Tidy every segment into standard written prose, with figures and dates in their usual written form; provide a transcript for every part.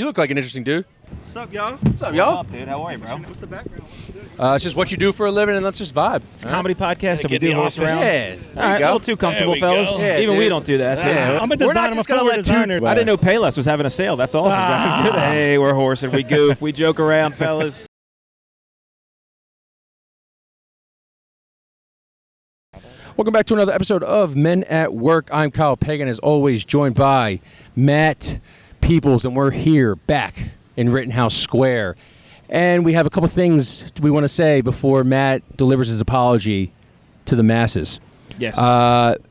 You look like an interesting dude. What's up, y'all? What's up, y'all? What's up, dude? How are you, bro? What's the background? It's just what you do for a living, and let's just vibe. It's a comedy podcast, and we get in do the horse office. around. Yeah. All right, a little too comfortable, fellas. Yeah, Even dude. we don't do that. Yeah. I'm a We're not designer. just gonna let designer. I didn't know Payless was having a sale. That's awesome, guys. Good. Hey, we're horsing. We goof. We joke around, fellas. Welcome back to another episode of Men at Work. I'm Kyle Pagan, as always, joined by Matt Peoples, and we're here back in Rittenhouse Square. And we have a couple things we want to say before Matt delivers his apology to the masses. Yes.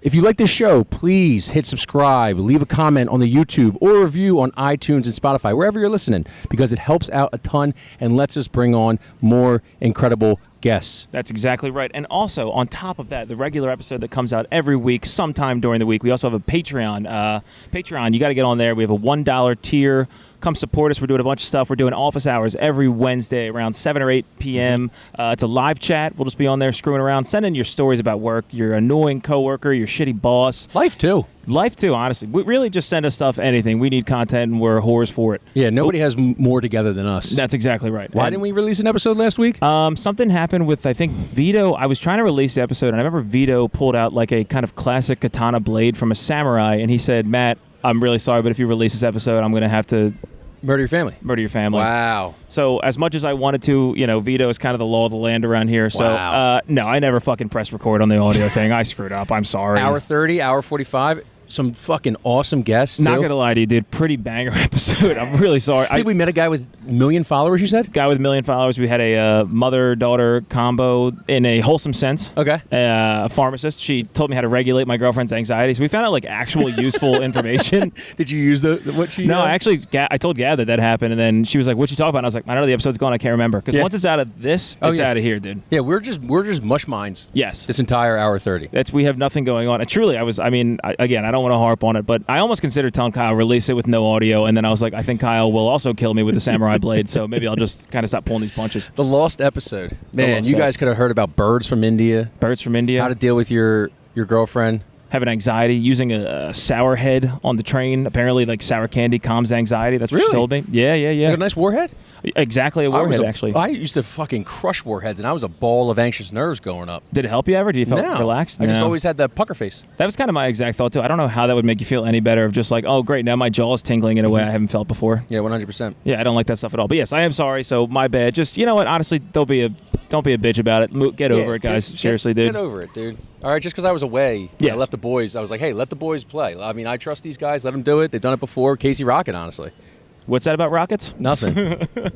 If you like this show, please hit subscribe, leave a comment on the YouTube, or a review on iTunes and Spotify, wherever you're listening, because it helps out a ton and lets us bring on more incredible guests. That's exactly right. And also, on top of that, the regular episode that comes out every week, sometime during the week, we also have a Patreon. Patreon, you got to get on there. We have a $1 tier. Come support us. We're doing a bunch of stuff. We're doing office hours every Wednesday around 7 or 8 p.m. It's a live chat. We'll just be on there screwing around. Send in your stories about work, your annoying coworker, your shitty boss. Life, too. Life, too, honestly. We really just send us stuff, anything. We need content, and we're whores for it. Yeah, nobody has more together than us. That's exactly right. Why didn't we release an episode last week? Something happened with, I think, Vito. I was trying to release the episode, and I remember Vito pulled out like a kind of classic katana blade from a samurai, and he said, Matt, I'm really sorry, but if you release this episode, I'm going to have to Murder your family. murder your family. Wow. So as much as I wanted to, Vito is kind of the law of the land around here. So Wow. no, I never fucking pressed record on the audio thing. I screwed up. I'm sorry. Hour 30, hour 45. Some fucking awesome guests. Not too. gonna lie to you, dude. Pretty banger episode. I'm really sorry. I think we met a guy with 1 million followers, you said? Guy with 1 million followers. We had a mother-daughter combo in a wholesome sense. Okay. A pharmacist. She told me how to regulate my girlfriend's anxieties. We found out like actual useful information. Did you use what she No, actually, I told Gad that happened, and then she was like, "What you talking about?" And I was like, "I don't know. The episode's gone. I can't remember." Because Yeah. once it's out of this, Oh, it's yeah. out of here, dude. Yeah, we're just mush minds. Yes. This entire hour 30. We have nothing going on. And truly, I don't want to harp on it, but I almost considered telling Kyle, release it with no audio, and then I was like, I think Kyle will also kill me with the samurai blade, so maybe I'll just kind of stop pulling these punches. The lost episode. Man, lost you ep- guys could have heard about birds from India, Birds from India, how to deal with your girlfriend. having anxiety, using a sour head on the train. Apparently, like sour candy calms anxiety. That's what she Really? told me. Yeah. You got a nice warhead? Exactly, a warhead, actually. I used to fucking crush warheads, and I was a ball of anxious nerves growing up. Did it help you ever? Did you feel No. relaxed? I just No. always had that pucker face. That was kind of my exact thought, too. I don't know how that would make you feel any better of just like, oh, great, now my jaw is tingling in a way I haven't felt before. Yeah, 100%. Yeah, I don't like that stuff at all. But yes, I am sorry, so my bad. Just, you know what, honestly, don't be a bitch about it. Get over it, guys. Seriously, dude. Get over it, dude. All right, just because I was away, Yes. I left the boys. I was like, hey, let the boys play. I mean, I trust these guys. Let them do it. They've done it before. Casey Rocket, honestly. What's that about Rockets? Nothing.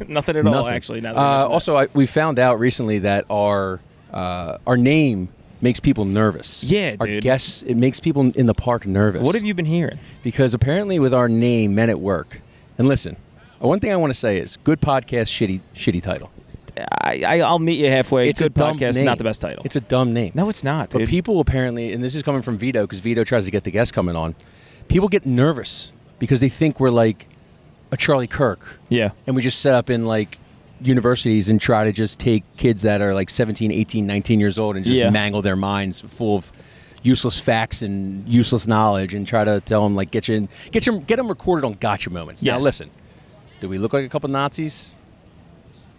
Nothing at all, Nothing. actually. Now that you mention Also, we found out recently that our name makes people nervous. Yeah, our dude. guests, it makes people in the park nervous. that. What have you been hearing? Because apparently with our name, Men at Work, and listen, one thing I want to say is good podcast, shitty title. I'll meet you halfway. It's Good a dumb podcast, name. not the best title. It's a dumb name. No, it's not, But dude. people apparently, and this is coming from Vito, because Vito tries to get the guests coming on, people get nervous because they think we're like a Charlie Kirk. Yeah. And we just set up in like universities and try to just take kids that are like 17, 18, 19 years old and just Yeah. mangle their minds full of useless facts and useless knowledge and try to tell them like get them recorded on gotcha moments. Now Yes. listen, do we look like a couple Nazis?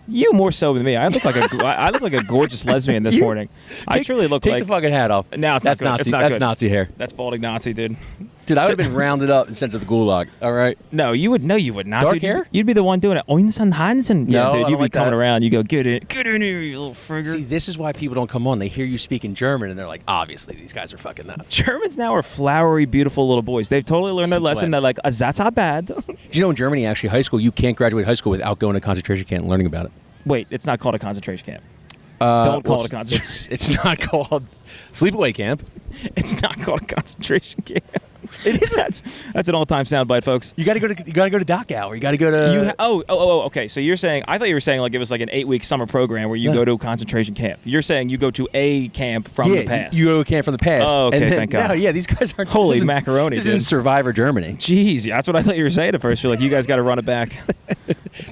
You more so than me. I look like a gorgeous lesbian this morning. I truly look Take like. the fucking hat off. No, it's that's not good. Nazi. It's not that's good. Nazi hair. That's balding Nazi, dude. Dude, I would have been rounded up and sent to the gulag. All right. No, you would. No, you would not. Dark dude. hair? You'd be the one doing it. Oinsen Hansen. Yeah, No, I dude. don't You'd be like coming that. around. You go, get in here, you little frigger. See, this is why people don't come on. They hear you speak in German and they're like, obviously these guys are fucking nuts. Germans now are flowery, beautiful little boys. They've totally learned their Since lesson. when? They're like, that's not bad. Did you know in Germany, actually, high school, you can't graduate high school without going to concentration camp and learning about it? Wait, it's not called a concentration camp. Don't call it a concentration. It's not called sleepaway camp. It's not called a concentration camp. It is. That's an all-time soundbite, folks. You got to go to Dachau. Or you got to go to. Okay. So you're saying? I thought you were saying like it was like an 8-week summer program where you go to a concentration camp. You're saying you go to a camp from the past. You go to a camp from the past. Oh, okay, And then, thank God. No, yeah, these guys aren't. Holy this isn't- macaroni, This dude. isn't Survivor Germany. Jeez, yeah, that's what I thought you were saying at first. You're like, you guys got to run it back.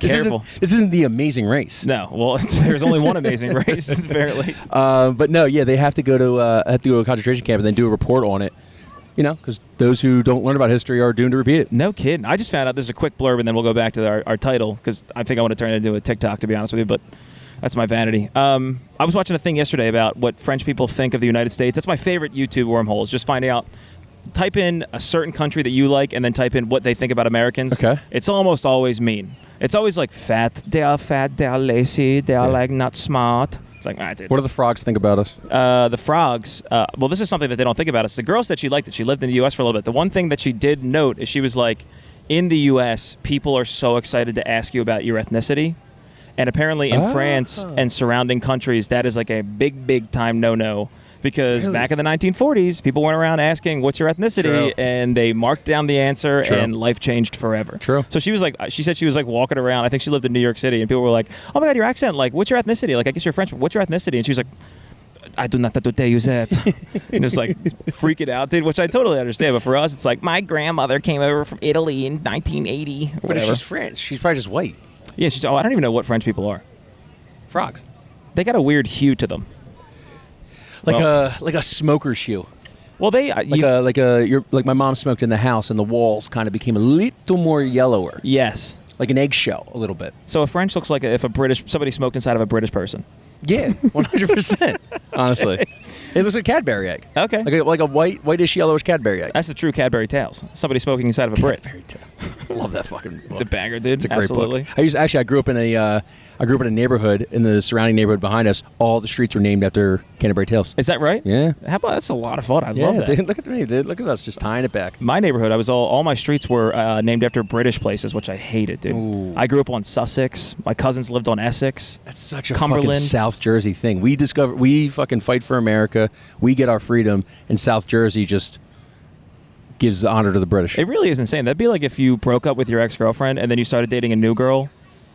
Careful. This isn't the Amazing Race. No, well, there's only one Amazing Race apparently. But no, yeah, they have to go to a concentration camp and then do a report on it. because those who don't learn about history are doomed to repeat it. No kidding. I just found out. This is a quick blurb, and then we'll go back to our title because I think I want to turn it into a TikTok, to be honest with you. But that's my vanity. I was watching a thing yesterday about what French people think of the United States. That's my favorite YouTube wormhole, is just finding out. Type in a certain country that you like, and then type in what they think about Americans. Okay. It's almost always mean. It's always like fat. They are lazy. They are like not smart. It's like, all right, dude. What do the frogs think about us? The frogs. Well, this is something that they don't think about us. The girl said she liked it. She lived in the U.S. for a little bit. The one thing that she did note is she was like, in the U.S., people are so excited to ask you about your ethnicity. And apparently in France and surrounding countries, that is like a big time no-no. Because back in the 1940s, people went around asking, what's your ethnicity? True. And they marked down the answer, and life changed forever. True. So she said she was like walking around. I think she lived in New York City, and people were like, oh my God, your accent, like, what's your ethnicity? Like, I guess you're French, but what's your ethnicity? And she was like, I do not have to tell you that. And it's like freaking out, dude, which I totally understand. But for us, it's like, my grandmother came over from Italy in 1980. But if she's French, she's probably just white. Yeah, I don't even know what French people are. Frogs. They got a weird hue to them. Like a smoker's hue. Well, they like my mom smoked in the house, and the walls kind of became a little more yellower. Yes. Like an eggshell, a little bit. So a French looks like if somebody smoked inside of a British person. Yeah, 100%. Honestly, it looks like a Cadbury egg. Okay. Like a whitish yellowish Cadbury egg. That's the true Cadbury Tales. Somebody smoking inside of a Brit. Cadbury Tales. I love that fucking book. It's a banger, dude. It's a great Absolutely. book. I grew up in a neighborhood, in the surrounding neighborhood behind us. All the streets were named after Canterbury Tales. Is that right? Yeah. How about that's a lot of fun. I love that. Dude, look at me, dude. Look at us just tying it back. My neighborhood, all my streets were named after British places, which I hated, dude. Ooh. I grew up on Sussex. My cousins lived on Essex. That's such a Cumberland. fucking South Jersey thing. We fucking fight for America. We get our freedom, and South Jersey just gives the honor to the British. It really is insane. That'd be like if you broke up with your ex-girlfriend and then you started dating a new girl.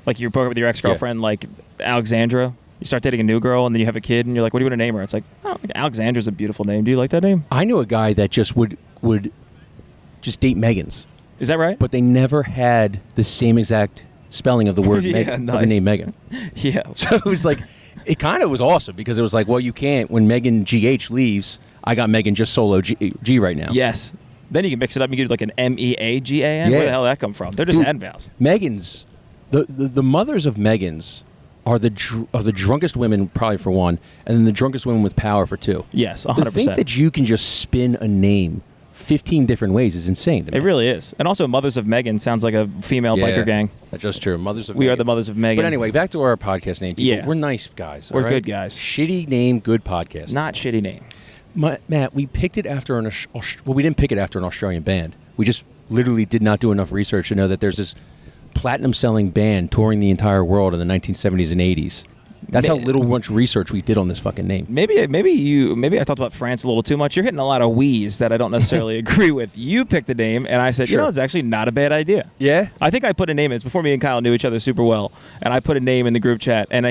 Like you broke up with your ex-girlfriend, like Alexandra. You start dating a new girl, and then you have a kid, and you're like, what do you want to name her? It's like, oh, Alexandra's a beautiful name. Do you like that name? I knew a guy that just would just date Megans. Is that right? But they never had the same exact spelling of the word Megan, of the name Megan. Yeah. So it was like, it kind of was awesome because it was like, well, you can't, when Megan GH leaves, I got Megan just solo G right now. Yes. Then you can mix it up and get like an MEAGAN. Yeah. Where the hell did that come from? They're just ad vowels. Megans, the mothers of Megans are the drunkest women, probably for one, and then the drunkest women with power for two. Yes, 100%. To think that you can just spin a name 15 different ways is insane to me. It really is. And also, Mothers of Megan sounds like a female biker gang. That's just true. Mothers of We Megan. are the Mothers of Megan. But anyway, back to our podcast name. People. Yeah. We're nice guys. We're all right? good guys. Shitty name, good podcast. Not shitty name. Matt, we picked it after we didn't pick it after an Australian band. We just literally did not do enough research to know that there's this platinum-selling band touring the entire world in the 1970s and 80s. That's how little much research we did on this fucking name. Maybe I talked about France a little too much. You're hitting a lot of wheeze that I don't necessarily agree with. You picked a name, and I said, it's actually not a bad idea. Yeah? I think I put a name in. It's before me and Kyle knew each other super well, and I put a name in the group chat, and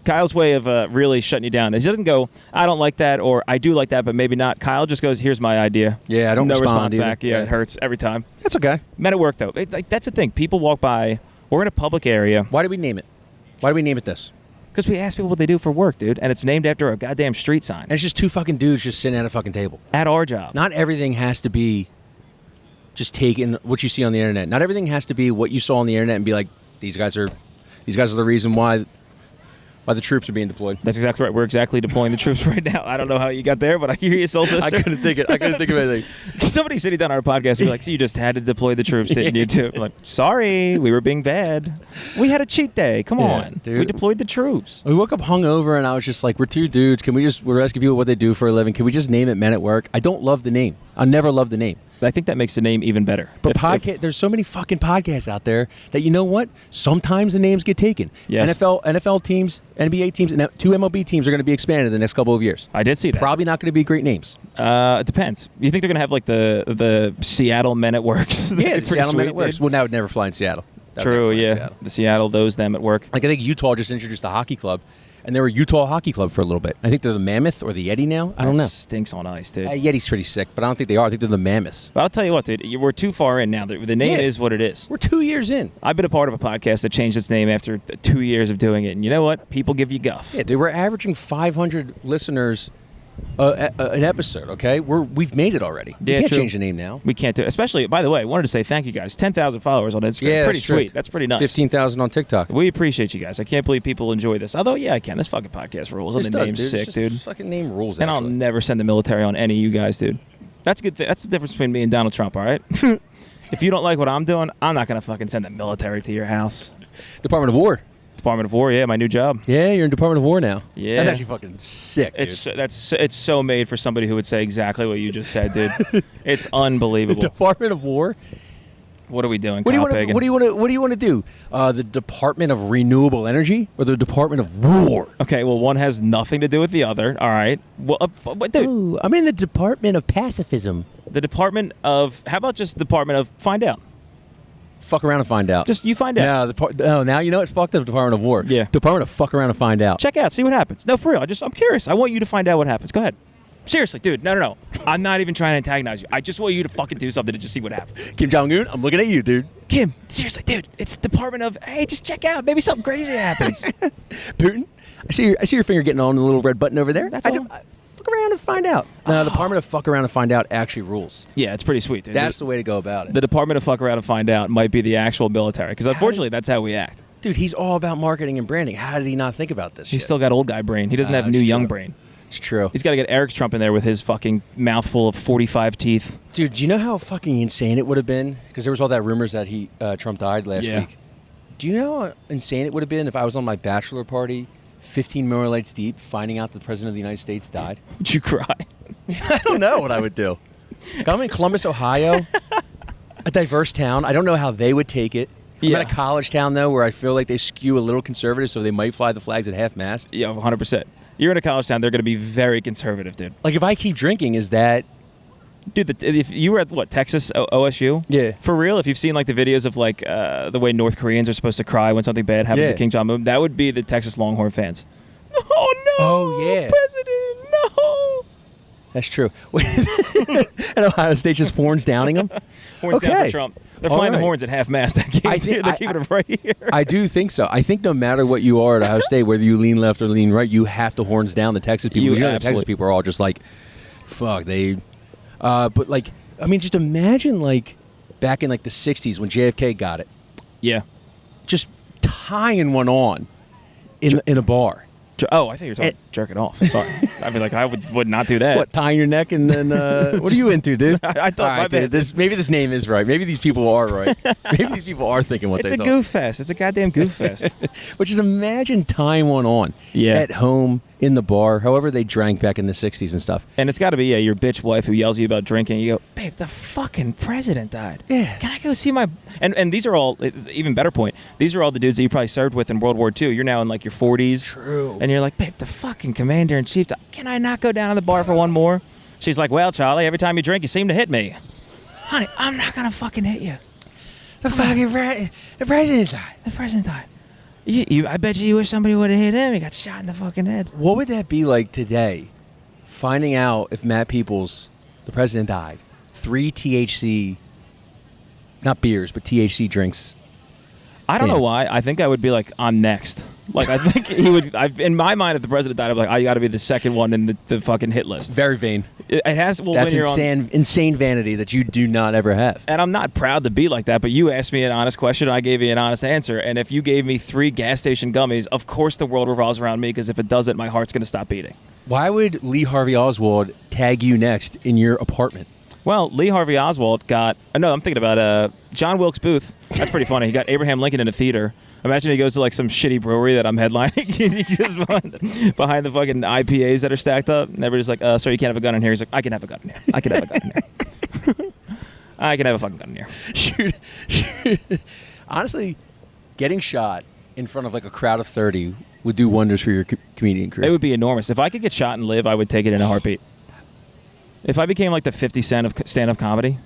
Kyle's way of really shutting you down is he doesn't go, I don't like that, or I do like that, but maybe not. Kyle just goes, here's my idea. Yeah, I don't no respond response either. back. Yeah, it hurts every time. That's okay. Men at work, though. That's the thing. People walk by. We're in a public area. Why did we name it? Why do we name it this? Because we ask people what they do for work, dude, and it's named after a goddamn street sign. And it's just two fucking dudes just sitting at a fucking table. At our job. Not everything has to be just taking what you see on the internet. Not everything has to be what you saw on the internet and be like, these guys are the reason why the troops are being deployed. That's exactly right. We're exactly deploying the troops right now. I don't know how you got there, but I hear you, soul sister. I couldn't think of anything. Somebody sitting down on our podcast and be like, so you just had to deploy the troops, didn't you, too? I'm like, sorry, we were being bad. We had a cheat day. Come on. Dude. We deployed the troops. We woke up hungover, and I was just like, we're two dudes. We're asking people what they do for a living. Can we just name it Men at Work? I don't love the name. I never loved the name. I think that makes the name even better. But there's so many fucking podcasts out there that, you know what? Sometimes the names get taken. Yes. NFL teams, NBA teams, and 2 MLB teams are going to be expanded in the next couple of years. I did see that. Probably not going to be great names. It depends. You think they're going to have like the Seattle Men at Works? Yeah, the Seattle Men at Works. Well, that would never fly in Seattle. True, yeah. The Seattle, those, them at work. Like, I think Utah just introduced a hockey club, and they were Utah Hockey Club for a little bit. I think they're the Mammoth or the Yeti now. I don't know. Stinks on ice, dude. Yeti's pretty sick, but I don't think they are. I think they're the Mammoths. But I'll tell you what, dude. We're too far in now. The name is what it is. We're 2 years in. I've been a part of a podcast that changed its name after 2 years of doing it. And you know what? People give you guff. Yeah, dude, we're averaging 500 listeners an episode. Okay, we've made it already. Yeah, you can't true. change the name now. We can't do it. Especially, by the way, I wanted to say thank you guys. 10,000 followers on Instagram. Yeah, pretty that's true. sweet. That's pretty nice. 15,000 on TikTok. We appreciate you guys. I can't believe people enjoy this. Although, yeah, I can. This fucking podcast rules. This And the does, name's dude. sick, It's just dude. Fucking name rules. And I'll actually. never send the military on any of you guys, dude. That's a good. That's the difference between me and Donald Trump. All right. If you don't like what I'm doing, I'm not gonna fucking send the military to your house. Department of War. Department of War, yeah, my new job. Yeah, you're in Department of War now. Yeah. That's actually fucking sick, dude. It's so made for somebody who would say exactly what you just said, dude. It's unbelievable. Department of War. What are we doing? What do you Kyle want to? Pagan? What do you want to do? The Department of Renewable Energy or the Department of War? Okay, well, one has nothing to do with the other. All right. Well, but dude, Ooh, I'm in the Department of Pacifism. the Department of how about just Department of Find Out? Fuck around and find out. Just you find out. No, now you know it's fucked up. Department of War. Yeah. Department of fuck around and find out. Check out, see what happens. No, for real. I'm curious. I want you to find out what happens. Go ahead. Seriously, dude. No. I'm not even trying to antagonize you. I just want you to fucking do something to just see what happens. Kim Jong Un. I'm looking at you, dude. Kim, seriously, dude. It's the Department of. Hey, just check out. Maybe something crazy happens. Putin. I see your finger getting on the little red button over there. That's all. Fuck around and find out. No, the Department of fuck around and find out actually rules. Yeah, it's pretty sweet, dude. That's the way to go about it. The Department of Fuck Around and Find Out might be the actual military because unfortunately that's how we act. Dude, he's all about marketing and branding. How did he not think about this He's shit? still got old guy brain. He doesn't have new it's young true. brain. It's true. He's got to get Eric Trump in there with his fucking mouthful of 45 teeth. Dude, do you know how fucking insane it would have been? Because there was all that rumors that Trump died last Yeah. week. Do you know how insane it would have been if I was on my bachelor party, 15 Miller Lights deep, finding out the president of the United States died? Would you cry? I don't know what I would do. I'm in Columbus, Ohio, a diverse town. I don't know how they would take it. I'm Yeah. in a college town, though, where I feel like they skew a little conservative, so they might fly the flags at half-mast. Yeah, 100%. You're in a college town, they're going to be very conservative, dude. Like, if I keep drinking, is that... Dude, if you were at, what, Texas, OSU? Yeah. For real, if you've seen, like, the videos of, like, the way North Koreans are supposed to cry when something bad happens Yeah. to King Jong-un, that would be the Texas Longhorn fans. Oh, no! Oh, yeah. President, no! That's true. And Ohio State just horns downing them? Horns down Okay. for Trump. They're All flying the right. horns at half-mast that game, I dude. think- They're keeping it right here. I do think so. I think no matter what you are at Ohio State, whether you lean left or lean right, you have to horns down the Texas people. You Because the Texas absolutely- people are all just like, fuck, they... but, like, I mean, just imagine, like, back in, like, the 60s when JFK got it. Yeah. Just tying one on in a bar. Oh, I think you're talking jerking off. Sorry. I mean, like, I would not do that. What, tying your neck and then... what are you into, dude? I thought, All my right, bad. dude, maybe this name is right. Maybe these people are right. Maybe these people are thinking what It's they a thought. goof fest. It's a goddamn goof fest. But just imagine tying one on Yeah. at home, in the bar, however they drank back in the 60s and stuff. And it's got to be, your bitch wife who yells at you about drinking. You go, babe, the fucking president died. Yeah. Can I go see my... And these are all, even better point, these are all the dudes that you probably served with in World War II. You're now in, like, your 40s. True. And you're like, babe, the fucking commander-in-chief, can I not go down to the bar for one more? She's like, well, Charlie, every time you drink, you seem to hit me. Honey, I'm not going to fucking hit you. The president died. The president died. I bet you wish somebody would have hit him. He got shot in the fucking head. What would that be like today, finding out if Matt Peoples, the president, died? 3 THC, not beers, but THC drinks. I don't Yeah. know why. I think I would be like, I'm next. Like, I think he would. In my mind, if the president died, I'm like, you got to be the second one in the fucking hit list. Very vain. It has. Well, That's when you're insane vanity that you do not ever have. and I'm not proud to be like that, but you asked me an honest question, and I gave you an honest answer. And if you gave me 3 gas station gummies, of course the world revolves around me, because if it doesn't, my heart's going to stop beating. Why would Lee Harvey Oswald tag you next in your apartment? Well, Lee Harvey Oswald got... no, I'm thinking about John Wilkes Booth. That's pretty funny. He got Abraham Lincoln in a theater. Imagine he goes to, like, some shitty brewery that I'm headlining. He goes behind the fucking IPAs that are stacked up. And everybody's like, sir, you can't have a gun in here. He's like, I can have a gun in here. I can have a gun in here. I can have a fucking gun in here. Shoot. Honestly, getting shot in front of, like, a crowd of 30 would do wonders for your comedian career. It would be enormous. If I could get shot and live, I would take it in a heartbeat. If I became like the 50 Cent of stand-up comedy,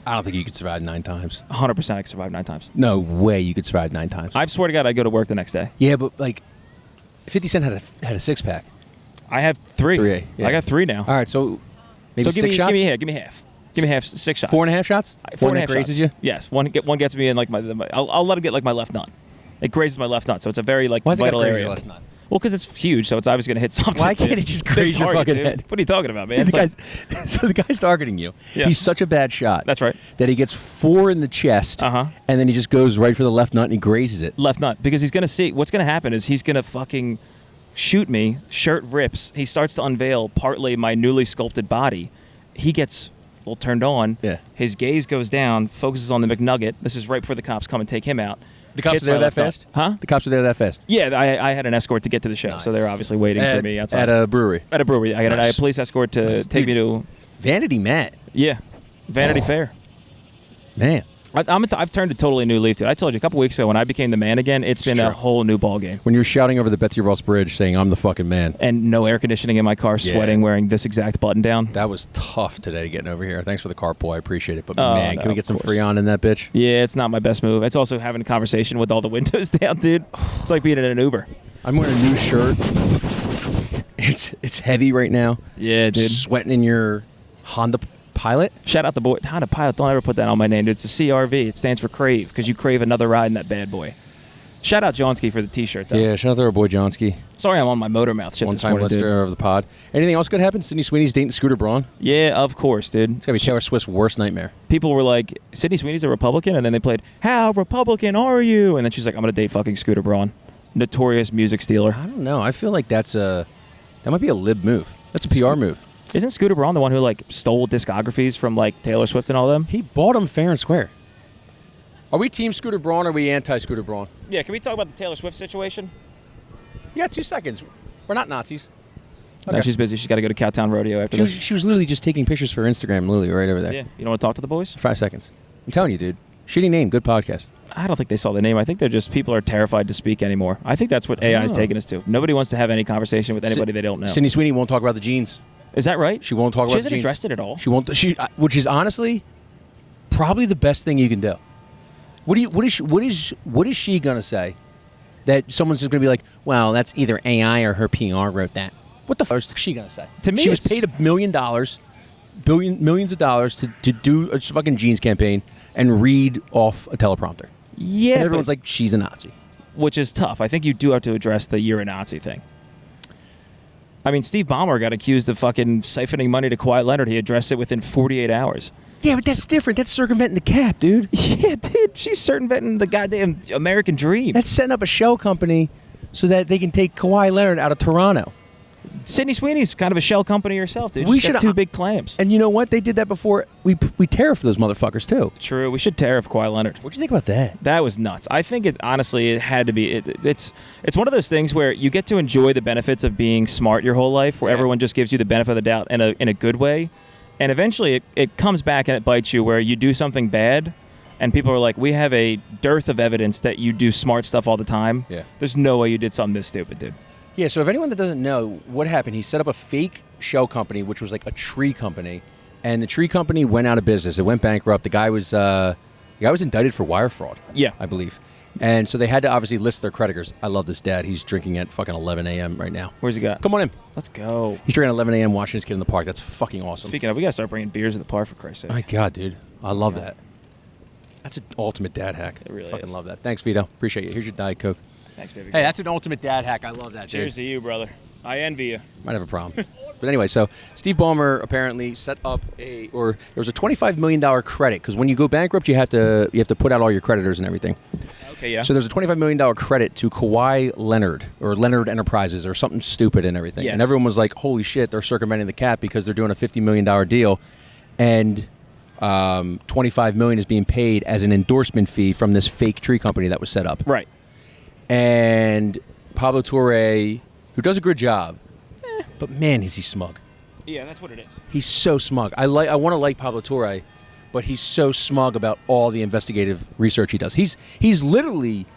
I don't think you could survive 9 times. 100% I could survive 9 times. No way you could survive 9 times. I swear to God, I'd go to work the next day. Yeah, but like 50 Cent had a 6-pack. I have 3. 3, yeah. I got 3 now. All right, so maybe so 6 shots? Give me half. Give me half. 6 shots. 4.5 shots? 4.5 grazes shots. you? Yes. One gets me in like I'll let him get like my left nut. It grazes my left nut, so it's a very like Why is it vital gotta graze area. your left nut? Well, because it's huge, so it's obviously going to hit something. Why can't it just graze your fucking head? What are you talking about, man? So the guy's targeting you. Yeah. He's such a bad shot. That's right. That he gets 4 in the chest, Uh-huh. and then he just goes right for the left nut and he grazes it. Left nut, because he's going to see what's going to happen is he's going to fucking shoot me. Shirt rips. He starts to unveil partly my newly sculpted body. He gets a little turned on. Yeah. His gaze goes down, focuses on the McNugget. This is right before the cops come and take him out. The cops Hits are there my that left nut. fast? Huh? The cops are there that fast? Yeah, I had an escort to get to the show, so Nice. they're obviously waiting for me outside. At a brewery. At a brewery. I had a police escort to take me to... Vanity Matt. Yeah. Vanity Fair. Man. I've turned a totally new leaf, dude. I told you a couple weeks ago when I became the man again, it's been true. a whole new ball game. When you're shouting over the Betsy Ross Bridge saying, I'm the fucking man. And no air conditioning in my car, sweating, wearing this exact button down. That was tough today getting over here. Thanks for the carpool. I appreciate it. But Oh, man, no, can we get of some course. Freon in that bitch? Yeah, it's not my best move. It's also having a conversation with all the windows down, dude. It's like being in an Uber. I'm wearing a new shirt. It's heavy right now. Yeah, dude. Sweating in your Honda Pilot. Shout out the boy. Honda Pilot, don't ever put that on my name, dude. It's a CRV. It stands for crave, because you crave another ride in that bad boy. Shout out Johnsky for the t-shirt, though. Yeah, shout out to our boy Johnsky. Sorry I'm on my motor mouth shit this One-time morning, dude. listener of the pod. Anything else good happen? Sydney Sweeney's dating Scooter Braun. Yeah, of course, dude. It's going to be Taylor Swift's worst nightmare. People were like, Sydney Sweeney's a Republican, and then they played, how Republican are you? And then she's like, I'm going to date fucking Scooter Braun. Notorious music stealer. I don't know. I feel like that might be a lib move. That's a PR move. Isn't Scooter Braun the one who like stole discographies from like Taylor Swift and all them? He bought them fair and square. Are we team Scooter Braun or are we anti-Scooter Braun? Yeah, can we talk about the Taylor Swift situation? You got 2 seconds. We're not Nazis. No, she's busy. She's got to go to Cowtown Rodeo after this. She was literally just taking pictures for Instagram, literally right over there. Yeah, you don't want to talk to the boys? 5 seconds. I'm telling you, dude. Shitty name, good podcast. I don't think they saw the name. I think they're just people are terrified to speak anymore. I think that's what AI is taking us to. Nobody wants to have any conversation with anybody they don't know. Sydney Sweeney won't talk about the jeans. Is that right? She won't talk She about the hasn't jeans. addressed it at all. She won't. Which is honestly probably the best thing you can do. What is she gonna say? That someone's just gonna be like, well, that's either AI or her PR wrote that. What the fuck is she gonna say? To me, she was paid $1 million, millions of dollars to do a fucking jeans campaign and read off a teleprompter. Yeah, And everyone's like, she's a Nazi. which is tough. I think you do have to address the you're a Nazi thing. I mean, Steve Ballmer got accused of fucking siphoning money to Kawhi Leonard. He addressed it within 48 hours. Yeah, but that's different. That's circumventing the cap, dude. Yeah, dude, she's circumventing the goddamn American dream. That's setting up a shell company so that they can take Kawhi Leonard out of Toronto. Sydney Sweeney's kind of a shell company herself, dude. We She's got should- 2 big claims. And you know what? They did that before. We tariffed those motherfuckers too. True. We should tariff Kawhi Leonard. What'd you think about that? That was nuts. I think it honestly it had to be. It's one of those things where you get to enjoy the benefits of being smart your whole life, where everyone just gives you the benefit of the doubt in a good way, and eventually it comes back and it bites you where you do something bad, and people are like, we have a dearth of evidence that you do smart stuff all the time. Yeah. There's no way you did something this stupid, dude. Yeah, so if anyone that doesn't know what happened, he set up a fake shell company, which was like a tree company, and the tree company went out of business. It went bankrupt. The guy was indicted for wire fraud. Yeah. I believe. And so they had to obviously list their creditors. I love this dad. He's drinking at fucking 11 a.m. right now. Where's he got? Come on in. Let's go. He's drinking at 11 a.m. watching his kid in the park. That's fucking awesome. Speaking of, we gotta start bringing beers at the park for Christ's sake. My God, dude. I love that. That's an ultimate dad hack. It really fucking is. love that. Thanks, Vito. Appreciate you. Here's your Diet Coke. Thanks, baby. Hey, that's an ultimate dad hack. I love that, Cheers dude. to you, brother. I envy you. Might have a problem. But anyway, so Steve Ballmer apparently set up there was a $25 million credit, because when you go bankrupt, you have to put out all your creditors and everything. Okay, yeah. So there's a $25 million credit to Kawhi Leonard or Leonard Enterprises or something stupid and everything. Yes. And everyone was like, holy shit, they're circumventing the cap because they're doing a $50 million deal. And $25 million is being paid as an endorsement fee from this fake tree company that was set up. Right. And Pablo Torre, who does a good job, but man, is he smug. Yeah, that's what it is. He's so smug. I want to like Pablo Torre, but he's so smug about all the investigative research he does. He's literally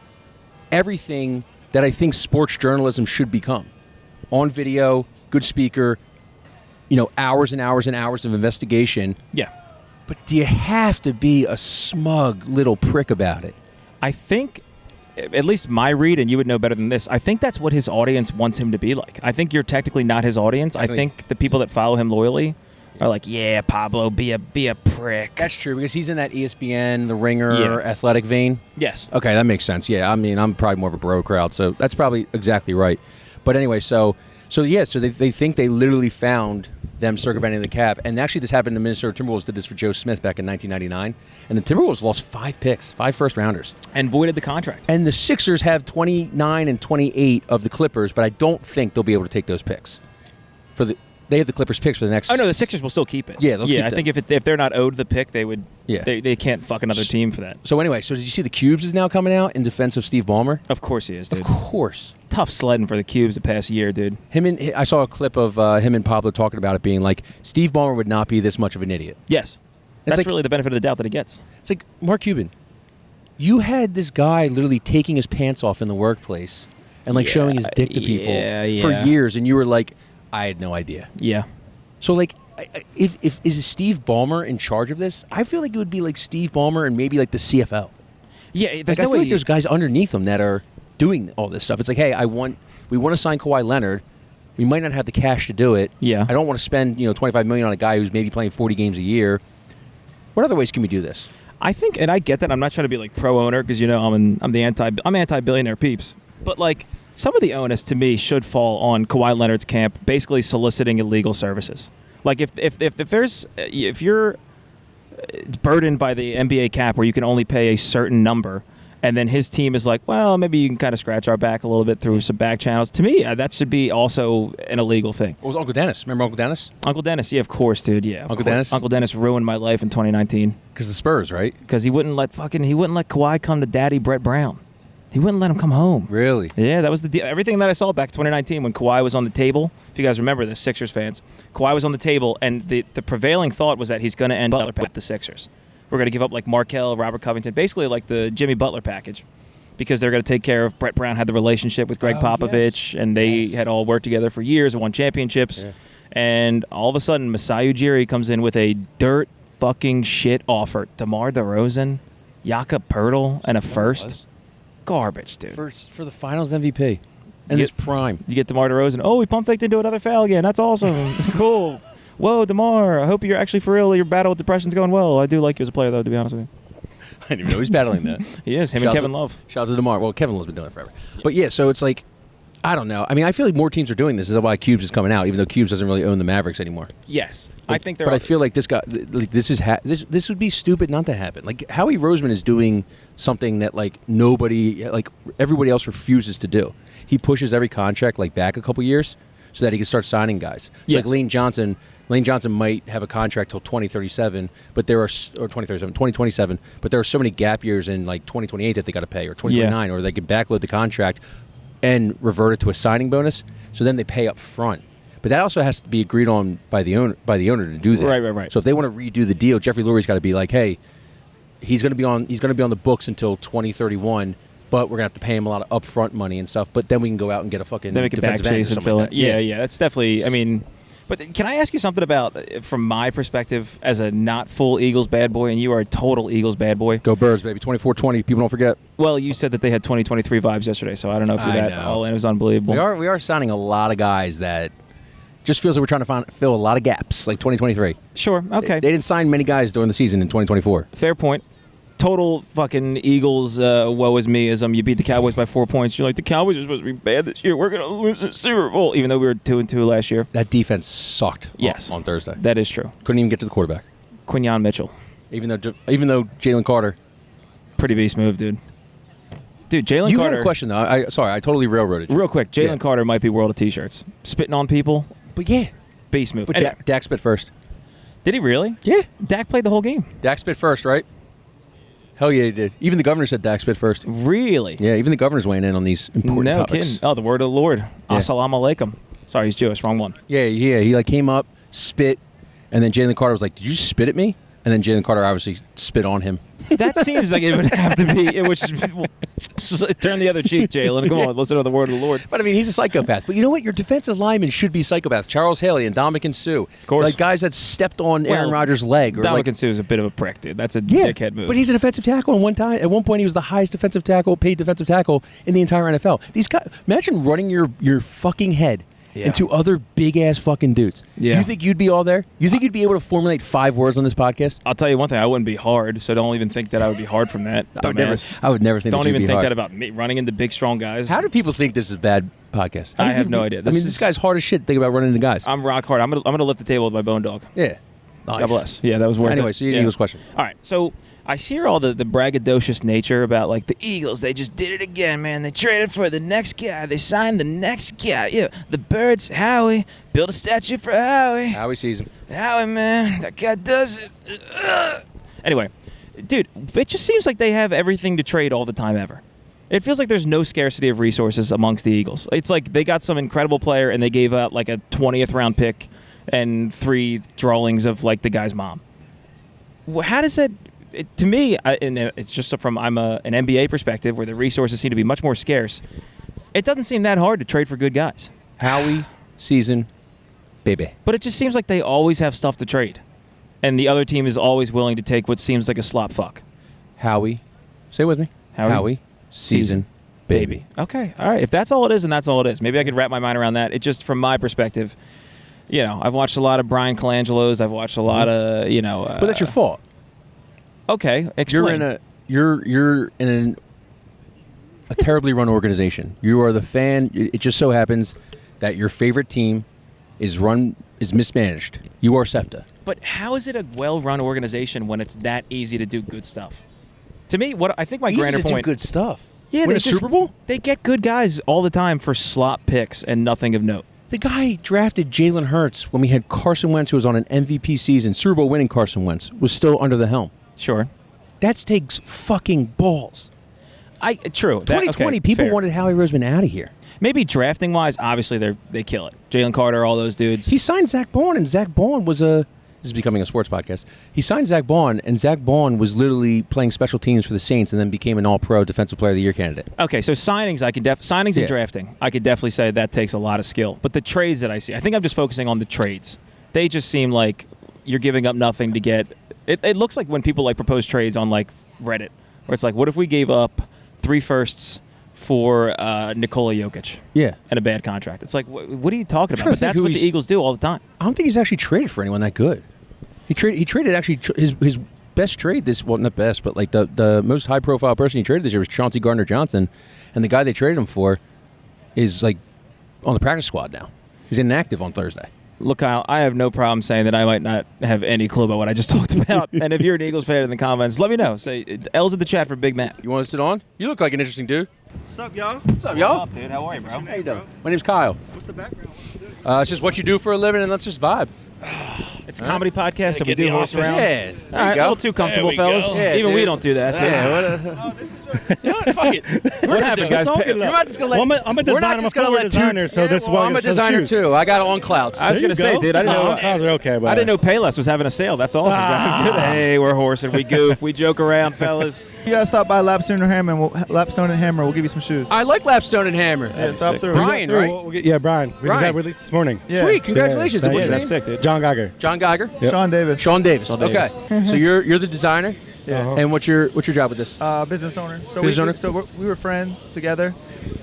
everything that I think sports journalism should become. On video, good speaker, hours and hours and hours of investigation. Yeah. But do you have to be a smug little prick about it? I think, at least my read, and you would know better than this, I think that's what his audience wants him to be like. I think you're technically not his audience. I think the people that follow him loyally are like, yeah, Pablo, be a prick. That's true because he's in that ESPN, The Ringer, athletic vein. Yes. Okay, that makes sense. Yeah, I mean, I'm probably more of a bro crowd, so that's probably exactly right. But anyway, so they think they literally found them circumventing the cap, and actually this happened. The Minnesota Timberwolves did this for Joe Smith back in 1999, and the Timberwolves lost 5 picks, 5 first-rounders, and voided the contract. And the Sixers have 29 and 28 of the Clippers, but I don't think they'll be able to take those picks. They have the Clippers picks for the next. Oh no, the Sixers will still keep it. Yeah, I think if they're not owed the pick, they would. Yeah. They can't fuck another team for that. So anyway, did you see the Cubes is now coming out in defense of Steve Ballmer? Of course he is, dude. Of course. Tough sledding for the Cubes the past year, dude. I saw a clip of him and Pablo talking about it being like Steve Ballmer would not be this much of an idiot. Yes, that's really the benefit of the doubt that he gets. It's like Mark Cuban. You had this guy literally taking his pants off in the workplace and showing his dick to people for years, and you were like, I had no idea. Yeah. So if is Steve Ballmer in charge of this? I feel like it would be like Steve Ballmer and maybe like the CFO. Yeah, I feel like there's guys underneath him that are doing all this stuff. It's like, hey, we want to sign Kawhi Leonard. We might not have the cash to do it. Yeah. I don't want to spend $25 million on a guy who's maybe playing 40 games a year. What other ways can we do this? I think, and I get that. I'm not trying to be like pro owner because I'm anti billionaire peeps, but some of the onus to me should fall on Kawhi Leonard's camp, basically soliciting illegal services. Like if you're burdened by the NBA cap where you can only pay a certain number, and then his team is like, well, maybe you can kind of scratch our back a little bit through some back channels. To me, that should be also an illegal thing. What was Uncle Dennis? Remember Uncle Dennis? Uncle Dennis, yeah, of course, dude. Yeah, Uncle Dennis. Uncle Dennis ruined my life in 2019 because the Spurs, right? Because he wouldn't let Kawhi come to Daddy Brett Brown. He wouldn't let him come home. Really? Yeah, that was the deal. Everything that I saw back in 2019 when Kawhi was on the table, if you guys remember this, Sixers fans, Kawhi was on the table, and the prevailing thought was that he's going to end Butler with the Sixers. We're going to give up Markelle, Robert Covington, basically like the Jimmy Butler package, because they're going to take care of Brett Brown had the relationship with Greg Popovich, and they had all worked together for years and won championships. Yeah. And all of a sudden, Masai Ujiri comes in with a dirt fucking shit offer. DeMar DeRozan, Jakob Poeltl, and a first. Garbage, dude. For the Finals MVP and his prime. You get DeMar DeRozan. Oh, we pump faked into another foul again. That's awesome. Cool. Whoa, DeMar. I hope you're actually for real. Your battle with depression's going well. I do like you as a player, though, to be honest with you. I didn't even know he's battling that. He is. Him and Kevin Love. Shout out to DeMar. Well, Kevin Love's been doing it forever. But yeah, so it's like, I don't know. I mean, I feel like more teams are doing this. This is why Cubes is coming out, even though Cubes doesn't really own the Mavericks anymore. Yes, I think But I feel like this guy, this would be stupid not to happen. Like Howie Roseman is doing something that everybody else refuses to do. He pushes every contract back a couple years so that he can start signing guys. So like Lane Johnson might have a contract till 2037, but there are 2027, but there are so many gap years in 2028 that they got to pay, or 2029, or they can backload the contract and revert it to a signing bonus. So then they pay up front. But that also has to be agreed on by the owner to do that. Right. So if they want to redo the deal, Jeffrey Lurie's got to be like, hey, he's going to be on the books until 2031, but we're going to have to pay him a lot of upfront money and stuff. But then we can go out and get a fucking defensive end or something like that. Yeah. That's definitely. I mean. But can I ask you something about, from my perspective, as a not full Eagles bad boy, and you are a total Eagles bad boy? Go Birds, baby. 24-20. People don't forget. Well, you said that they had 2023 vibes yesterday, so I don't know if you're that all in. It was unbelievable. We are signing a lot of guys that just feels like we're trying to fill a lot of gaps, like 2023. Sure, okay. They didn't sign many guys during the season in 2024. Fair point. Total fucking Eagles woe is me-ism. You beat the Cowboys by 4 points. You're like, the Cowboys are supposed to be bad this year. We're going to lose the Super Bowl, even though we were 2-2 last year. That defense sucked on Thursday. That is true. Couldn't even get to the quarterback. Quinyon Mitchell. Even though Jalen Carter. Pretty beast move, dude. Dude, Jalen Carter. You had a question, though. I totally railroaded you. Real quick, Jalen Carter might be world of T-shirts. Spitting on people. But yeah. Beast move. But Dak spit first. Did he really? Yeah. Dak played the whole game. Dak spit first, right? Hell yeah, he did. Even the governor said Dak spit first. Really? Yeah, even the governor's weighing in on these important topics. No kidding. Oh, the word of the Lord. Yeah. Assalamu alaikum. Sorry, he's Jewish. Wrong one. Yeah. He came up, spit, and then Jalen Carter was like, "Did you spit at me?" And then Jalen Carter obviously spit on him. That seems like it would have to be. It would turn the other cheek, Jalen. Come on, listen to the word of the Lord. But I mean, he's a psychopath. But you know what? Your defensive linemen should be psychopaths. Charles Haley and Dominican Sue. Of course. Like guys that stepped on Aaron Rodgers' leg. Or Dominican Sue is a bit of a prick, dude. That's a dickhead move. But he's a defensive tackle. At one point, he was the highest paid defensive tackle in the entire NFL. These guys, imagine running your fucking head and 2 other big-ass fucking dudes. Yeah. You think you'd be all there? You think you'd be able to formulate 5 words on this podcast? I'll tell you one thing. I wouldn't be hard, so don't even think that I would be hard from that. I would never think Don't that you'd even be think hard. that about me running into big, strong guys. How do people think this is a bad podcast? I have no idea. This guy's hard as shit. Think about running into guys. I'm rock hard. I'm gonna lift the table with my bone dog. Yeah. Nice. God bless. Yeah, that was worth it. Anyway, so you Eagles question. All right, so I hear all the braggadocious nature about, like, the Eagles. They just did it again, man. They traded for the next guy. They signed the next guy. Yeah, the Birds, Howie. Build a statue for Howie. Howie season. Howie, man. That guy does it. Anyway, dude, it just seems like they have everything to trade all the time ever. It feels like there's no scarcity of resources amongst the Eagles. It's like they got some incredible player and they gave out, like, a 20th round pick and 3 drawings of, like, the guy's mom. How does that... to me, and it's just from an NBA perspective where the resources seem to be much more scarce, it doesn't seem that hard to trade for good guys. Howie season, baby. But it just seems like they always have stuff to trade. And the other team is always willing to take what seems like a slop fuck. Howie, say it with me. Howie season, baby. Okay, all right. If that's all it is, then that's all it is. Maybe I could wrap my mind around that. It just, from my perspective, you know, I've watched a lot of Brian Colangelo's. I've watched a lot of, you know. But that's your fault. Okay, explain. You're in a terribly run organization. You are the fan. It just so happens that your favorite team is mismanaged. You are SEPTA. But how is it a well-run organization when it's that easy to do good stuff? To me, what I think my grander point. Do good stuff. Yeah, win a Super Bowl. They get good guys all the time for slop picks and nothing of note. The guy drafted Jalen Hurts when we had Carson Wentz, who was on an MVP season. Super Bowl winning Carson Wentz was still under the helm. Sure. That takes fucking balls. True. 2020, people fair. wanted Howie Roseman out of here. Maybe drafting wise, obviously they kill it. Jalen Carter, all those dudes. He signed Zach Baun, and Zach Baun was a. This is becoming a sports podcast. He signed Zach Baun, and Zach Baun was literally playing special teams for the Saints, and then became an All-Pro Defensive Player of the Year candidate. Okay, so signings, and drafting, I could definitely say that takes a lot of skill. But the trades that I see, I think I'm just focusing on the trades. They just seem like you're giving up nothing to get. It looks like when people like propose trades on like Reddit, where it's like, what if we gave up 3 firsts for Nikola Jokic? Yeah. And a bad contract. It's like, what are you talking about? But But that's what the Eagles do all the time. I don't think he's actually traded for anyone that good. He traded actually his best trade not best, but like the most high profile person he traded this year was Chauncey Gardner-Johnson, and the guy they traded him for is like on the practice squad now. He's inactive on Thursday. Look, Kyle, I have no problem saying that I might not have any clue about what I just talked about. And if you're an Eagles fan in the comments, let me know. Say L's in the chat for Big Matt. You want to sit on? You look like an interesting dude. What's up, y'all? What's up, y'all? What's up, dude? How are you, bro? How you doing? My name's Kyle. What's the background? It's just what you do for a living, and let's just vibe. It's a comedy podcast, so we get do in the horse office. around. Yeah. All right, a little too comfortable, fellas. Yeah, Even we dude. don't do that. Yeah. You know what? Fuck it. What happened, guys? You're not just gonna let. Well, I'm a designer. I'm a former designer, so this is why I'm a designer too. I got on clouds. I was going to say, dude, I didn't know. Clouds are okay, but I didn't know Payless was having a sale. That's awesome, guys. Hey, we're horsing. We goof. We joke around, fellas. You guys stop by Lapstone and Hammer. We'll give you some shoes. I like Lapstone and Hammer. Yeah, stop through. Brian, right? Yeah, Brian. We just Brian. had released this morning. Yeah. Sweet, congratulations. Yeah, What's your That's name? sick, dude. John Geiger. John Geiger. Yep. Sean Davis. Sean Davis. Sean Davis. Okay. So you're the designer. Yeah. And what's your job with this? Business owner. So Business owner? we were friends together,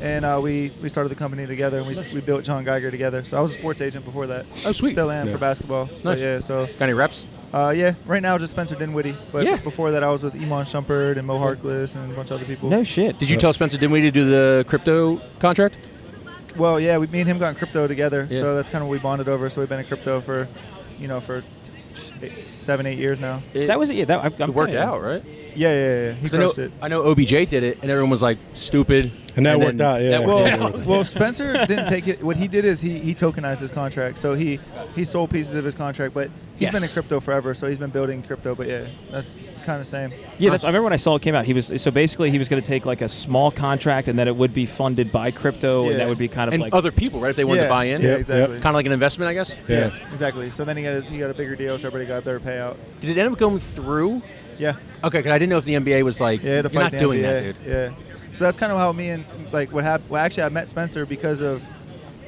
and we started the company together, and we built John Geiger together. So I was a sports agent before that. Oh, sweet. Still am for basketball. Nice. But yeah, so Got any reps? yeah. Right now just Spencer Dinwiddie, but Yeah. before that I was with Iman Shumpert and Mo Harkless and a bunch of other people. No shit. Did you tell Spencer Dinwiddie to do the crypto contract? Well, yeah, me and him got in crypto together, Yeah. so that's kind of what we bonded over. So we've been in crypto for 7-8 years now. That was it. Yeah, I'm It worked kinda- out, right? Yeah. He crushed it. I know OBJ did it, and everyone was like, stupid. And that then worked out, yeah. That worked out. Well, Spencer didn't take it. What he did is he tokenized his contract. So he sold pieces of his contract, but he's been in crypto forever. So he's been building crypto. But yeah, that's kind of same. Yeah, I remember when I saw it came out. He was basically he was going to take like a small contract, and then it would be funded by crypto, and Yeah. that would be kind of And like other people, right? If they wanted to buy in. Yeah, Yep, exactly. Kind of like an investment, I guess. Yeah, exactly. So then he got a bigger deal, so everybody got a better payout. Did it end up going through? Yeah. Okay, because I didn't know if the NBA was like, Yeah, to you're fight not the doing NBA. that, dude. Yeah. So that's kind of how me and like what happened. Well, actually, I met Spencer because of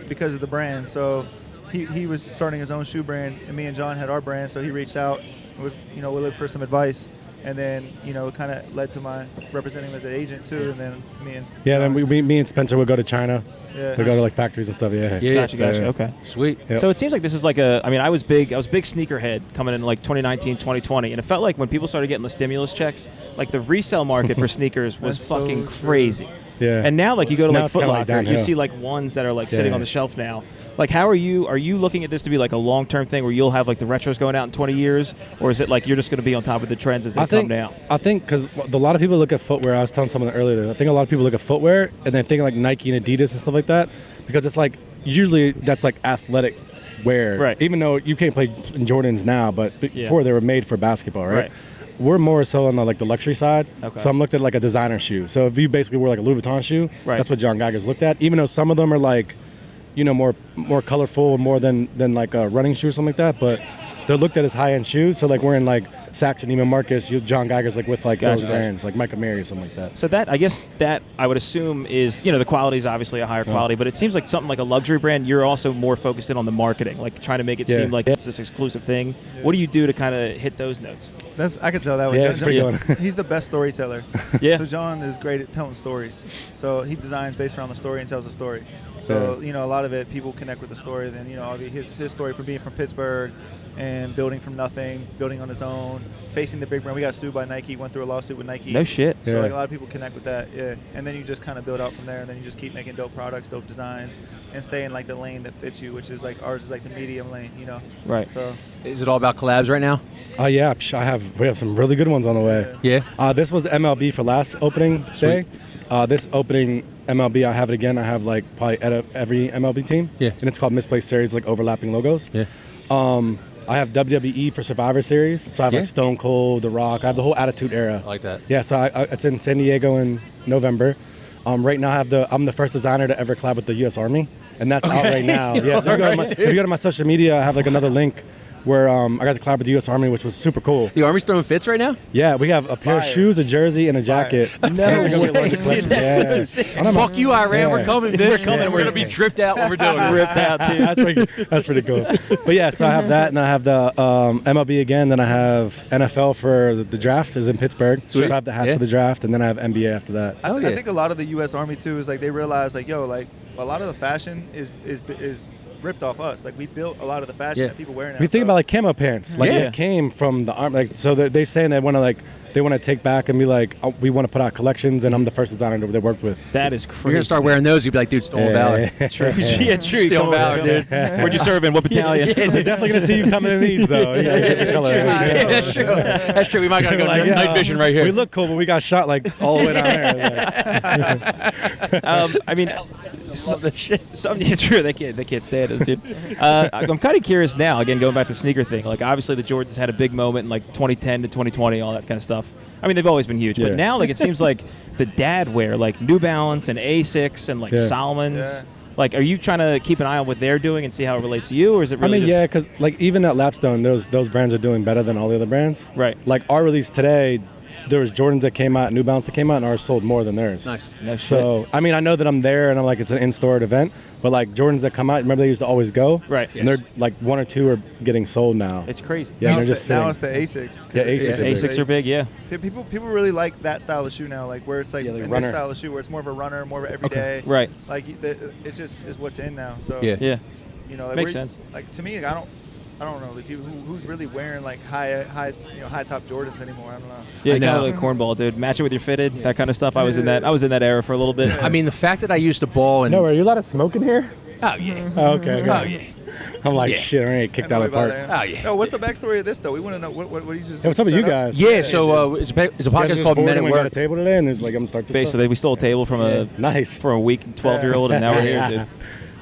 the brand. So he was starting his own shoe brand, and me and John had our brand. So he reached out, we looked for some advice, And then, it kind of led to my representing him as an agent too. And then me and then me and Spencer would go to China. Yeah. We go to like factories and stuff. Yeah. Gotcha. Okay. Sweet. Yep. So it seems like this is like I was big sneakerhead coming in like 2019, 2020, and it felt like when people started getting the stimulus checks, like the resale market for sneakers was That's fucking so crazy. Yeah. And now, like, you go to Now like it's Foot kinda like Locker, you downhill. see like ones that are like sitting Yeah. on the shelf now. Like, how are you looking at this to be like a long-term thing where you'll have like the retros going out in 20 years, or is it like you're just going to be on top of the trends as they come down? I think because a lot of people look at footwear. I was telling someone earlier. I think a lot of people look at footwear and then think like Nike and Adidas and stuff like that, because it's like usually that's like athletic wear. Right. Even though you can't play in Jordans now, but before they were made for basketball, right? Right. We're more so on the luxury side. Okay. So I'm looked at like a designer shoe. So if you basically wear like a Louis Vuitton shoe, Right. that's what John Geiger's looked at. Even though some of them are like, more colorful, more than like a running shoe or something like that, but they're looked at as high-end shoes. So like wearing like Saks and Neiman Marcus, John Geiger's like with like those Gotcha. brands, like Micah Mary or something like that. So that, I guess that I would assume is, the quality is obviously a higher quality, but it seems like something like a luxury brand, you're also more focused in on the marketing, like trying to make it seem like it's this exclusive thing. What do you do to kind of hit those notes? I can tell that one. Yeah, it's pretty good. He's the best storyteller. Yeah. So John is great at telling stories. So he designs based around the story and tells a story. So, a lot of it, people connect with the story. Then, his story from being from Pittsburgh and building from nothing, building on his own, facing the big brand. We got sued by Nike, went through a lawsuit with Nike. No shit. So Yeah. like a lot of people connect with that, yeah. And then you just kind of build out from there, and then you just keep making dope products, dope designs, and stay in like the lane that fits you, which is like ours is like the medium lane, Right. So Is it all about collabs right now? Yeah, we have some really good ones on the way. Yeah. This was MLB for last opening day. This opening MLB, I have it again. I have like probably every MLB team. Yeah. And it's called Misplaced Series, like overlapping logos. Yeah. I have WWE for Survivor Series. So I have like Stone Cold, The Rock. I have the whole Attitude Era. I like that. Yeah, so it's in San Diego in November. Right now I'm the first designer to ever collab with the U.S. Army, and that's out right now. Yeah, so if you go to my social media, I have like another link where I got to collab with the U.S. Army, which was super cool. The Army's throwing fits right now? Yeah, we have a pair of shoes, a jersey, and a jacket. No way. Dude, that's so sick. Fuck you, Iran. We're coming, bitch. We're coming. We're going to be dripped out when we're doing it. Ripped out, dude. That's pretty cool. But yeah, so I have that, and I have the MLB again. Then I have NFL for the draft is in Pittsburgh. So I have the hats for the draft, and then I have NBA after that. I think a lot of the U.S. Army too is like they realize like, yo, like a lot of the fashion is ripped off us. Like we built a lot of the fashion that people wear now. If you think about like camo pants, like Yeah. it came from the army. Like so, they're saying they want to take back and be like, oh, we want to put out collections, and I'm the first designer they worked with. That is crazy. You're going to start wearing those. You'd be like, dude, Stolen Valor. True. Yeah, true. Still valid, dude. Where'd you serve in? What battalion? They're definitely gonna see you coming in these though. You gotta get the color. Yeah, that's true. That's true. We might got to go Like, night vision right here. We look cool, but we got shot like all the way down there. I mean, Love this shit. yeah, true. They can't stand us, dude. I'm kind of curious now. Again, going back to the sneaker thing. Like, obviously, the Jordans had a big moment in like 2010 to 2020, all that kind of stuff. I mean, they've always been huge, Yeah. but now, like, it seems like the dad wear, like New Balance and Asics and like Yeah. Solomon's. Yeah. Like, are you trying to keep an eye on what they're doing and see how it relates to you, or is it really? yeah, because like even at Lapstone, those brands are doing better than all the other brands. Right. Like our release today, there was Jordans that came out, New Balance that came out, and ours sold more than theirs. Nice. No shit. So I mean, I know that I'm there, and I'm like, it's an in-store event, but like Jordans that come out, remember they used to always go, Right. And they're like one or two are getting sold now. It's crazy. Yeah, now they're it's just now sitting. it's the Asics. 'cause Yeah, Asics are big. Asics are big, yeah. People really like that style of shoe now, like where it's like, Yeah, like in runner. this style of shoe where it's more of a runner, more of an everyday. Right. Like it's just is what's in now. So Yeah. Yeah. like Makes we're- sense. Like to me, I don't know. Like who's really wearing like high top Jordans anymore. I don't know. Yeah, I kind know. of like cornball, dude. Match it with your fitted, that kind of stuff. I was in that era for a little bit. I mean, the fact that I used the ball and No, are you allowed to smoke in here? oh yeah, Oh, okay. oh yeah. I'm like, Yeah. shit, I ain't kicked out of the park. Oh, yeah. No, what's the backstory of this though? We want to know what you just. Hey, what's up with you set up? guys? Yeah, so it's a You guys podcast just called bored Men and at we got a Work. table today, and there's like, I'm gonna start this. Basically, we stole a table from a Nice. for a weak 12-year-old, and now we're here, dude.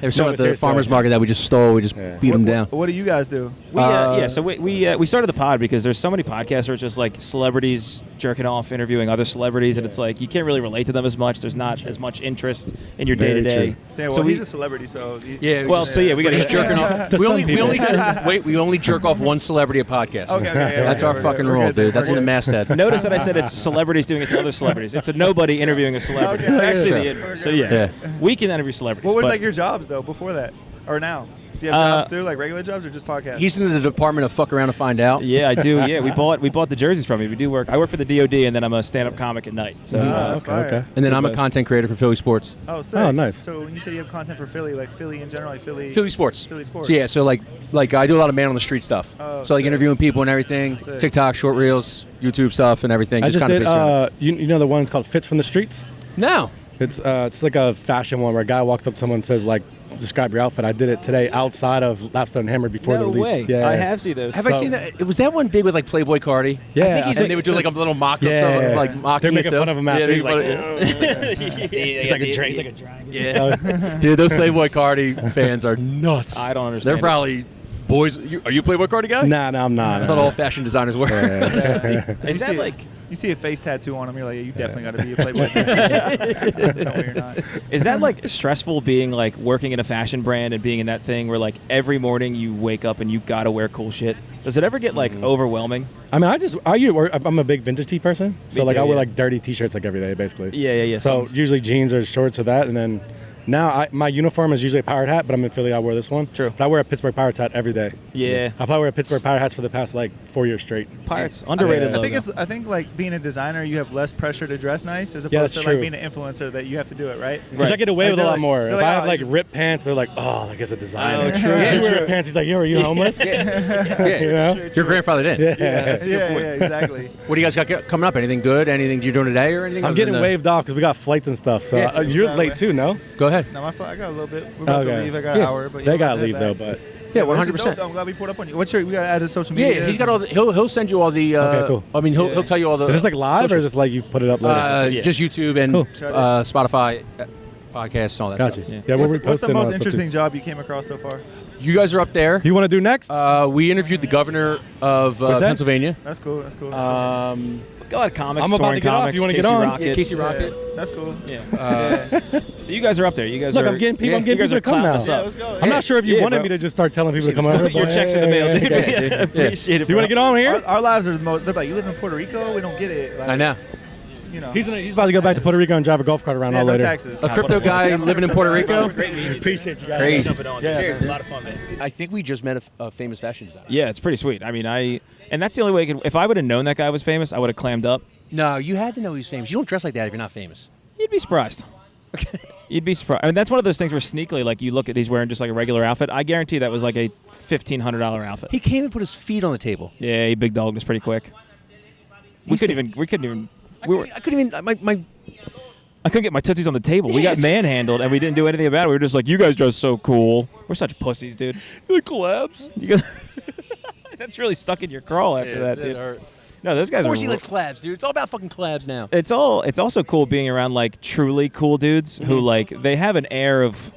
There was some No, at but the seriously. farmer's market that we just stole. We just beat them down. What do you guys do? So we started the pod because there's so many podcasts where it's just like celebrities jerking off, interviewing other celebrities, and it's like you can't really relate to them as much. There's not as much interest in your day Very to day. true. Yeah, well, So he's a celebrity, so Yeah. Well, so yeah, we got to Just jerking off. To We some only people. we only jerk off one celebrity a podcast. Okay, That's our fucking rule, dude. That's what the math said. Notice that I said it's celebrities doing it to other celebrities. It's a nobody interviewing a celebrity. Okay. It's actually Sure. the inverse. So yeah, we can interview celebrities. What was but like your jobs though before that or now? Do you have jobs too, like regular jobs or just podcasts? He's in the department of fuck around to find out. Yeah, I do. Yeah, we bought the jerseys from me. We do work. I work for the DOD, and then I'm a stand-up comic at night. So that's fire. okay. And then I'm a content creator for Philly Sports. Oh, sick. Oh, nice. So when you say you have content for Philly, like Philly in general, like Philly Sports. Philly Sports. So yeah, so like I do a lot of man on the street stuff. Oh, so like sick. interviewing people and everything, Sick. TikTok, short reels, YouTube stuff, and everything. I just kinda did. based around it. You know the one that's called Fits from the Streets. No. It's like a fashion one where a guy walks up to someone and says like, describe your outfit. I did it today outside of Lapstone Hammer before the release. Yeah, I have seen those. Have I seen that? Was that one big with like Playboy Cardi? Yeah, I think and they would do like a little mock-up, like mocking they're making it fun of him after. Yeah, He's like, He's like a dragon. yeah. Dude, those Playboy Cardi fans are nuts. I don't understand. They're probably boys. Are you a Playboy Cardi guy? nah, I'm not. I thought all fashion designers were. Is that like? You see a face tattoo on him, you're like, yeah, you definitely got to be a Playboy. No, you're not. Is that like stressful being like working in a fashion brand and being in that thing where like every morning you wake up and you gotta wear cool shit? Does it ever get like overwhelming? I mean, I'm a big vintage tee person, so Me like too, I wear yeah. like dirty t-shirts like every day basically. Yeah. So usually jeans or shorts or that, and then now my uniform is usually a pirate hat, but I'm in Philly. I wear this one. True. But I wear a Pittsburgh Pirates hat every day. Yeah. I probably wear Pittsburgh Pirate hats for the past like 4 years straight. Pirates underrated I logo. think like being a designer, you have less pressure to dress nice as Yeah, opposed that's to like true. being an influencer that you have to do it, right? Because I get away Like, with a they're lot like- more. they're If like, I have oh, like just- ripped pants, they're like, oh, like as a designer. Oh, true. You Yeah, rip pants, he's like, yo, are you homeless? Yeah. You know? Your grandfather did. Yeah. Yeah, exactly. What do you guys got coming up? Anything good? Anything you're doing today or anything? I'm other getting than the- waved off because we got flights and stuff. So Yeah. you're Yeah, late right. too, no? Go ahead. No, I got a little bit. We're about to Okay. leave. I got an hour, but They yeah, gotta we'll leave head though, back. but Yeah, Well, this is 100%. dope. I'm glad we pulled up on you. We got to add his social Yeah, media. he's got all the. He'll send you all the. Okay, cool. I mean, he'll tell you all the. is this like live or is socials. this like you put it up later? Yeah. Just YouTube and Cool. Spotify, podcasts, and all that Gotcha. stuff. Yeah, What's we're the, what's the reposting all most that stuff, too. interesting job you came across so far? You guys are up there. You want to do next? We interviewed the governor of Where's that? Pennsylvania. That's cool. That's cool. Got a lot of comics. I'm about touring to get off. comics, You wanna get Casey on? Rocket. Yeah, Casey Yeah, Rocket. That's cool. Yeah. So you guys are up there. You guys Look, are. I'm getting people. yeah, I'm getting you guys people to are come clapping now. us Yeah, up. let's go. I'm not sure if you Yeah, wanted bro. me to just start telling people to come over. Your but checks in the mail, hey, dude. hey, hey. Appreciate it. You want to get on here? Our lives are the most. They're like, you live in Puerto Rico. We don't get it. Like, I know. You know. He's about to go back to Puerto Rico and drive a golf cart around yeah, all no later. taxes. A crypto guy living in Puerto Rico. Appreciate you guys. Crazy. Jumping on. Yeah, Cheers. man. A lot of fun, man. I think we just met a famous fashion designer. Yeah, it's pretty sweet. I mean, and that's the only way I could. If I would have known that guy was famous, I would have clammed up. No, you had to know he's famous. You don't dress like that if you're not famous. You'd be surprised. You'd be surprised. I mean, that's one of those things where sneakily, like you look at, he's wearing just like a regular outfit. I guarantee that was like a $1,500 outfit. He came and put his feet on the table. Yeah, he big dogged us pretty quick. We couldn't even. I couldn't even. I couldn't get my tootsies on the table. We got manhandled, and we didn't do anything about it. We were just like, you guys dress so cool. We're such pussies, dude. The collabs. You guys, that's really stuck in your crawl after that, dude. No, those guys Of course are. he likes collabs, dude. It's all about fucking collabs now. It's also cool being around like truly cool dudes who like they have an air of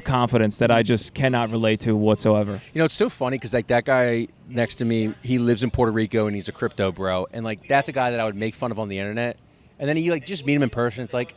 confidence that I just cannot relate to whatsoever. You know, it's so funny because like that guy next to me, he lives in Puerto Rico and he's a crypto bro, and like that's a guy that I would make fun of on the internet, and then you like just meet him in person. It's like,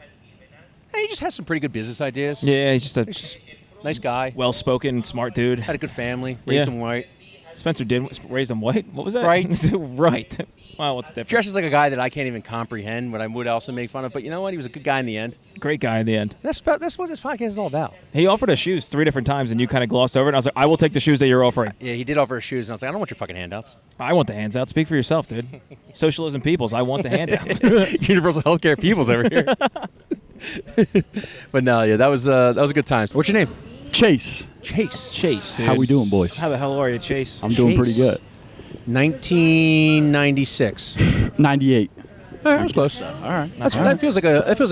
hey, he just has some pretty good business ideas. Yeah, he's just a He's a nice guy. well-spoken, smart dude. Had a good family. Raised Yeah. him right. Spencer did raise him white. What was that? Right. Right. Wow, what's the difference? Dresses like a guy that I can't even comprehend, but I would also make fun of. But you know what? He was a good guy in the end. Great guy in the end. That's what this podcast is all about. He offered us shoes 3 different times, and you kind of glossed over it. And I was like, I will take the shoes that you're offering. Yeah, he did offer his shoes, and I was like, I don't want your fucking handouts. I want the hands out. Speak for yourself, dude. Socialism peoples. I want the handouts. Universal healthcare peoples over here. But no, yeah, that was a good time. What's your name? Chase. Chase, dude. How we doing, boys? How the hell are you, Chase? I'm doing pretty Chase. good. 1996. 98. All right, that was close. All right. That feels like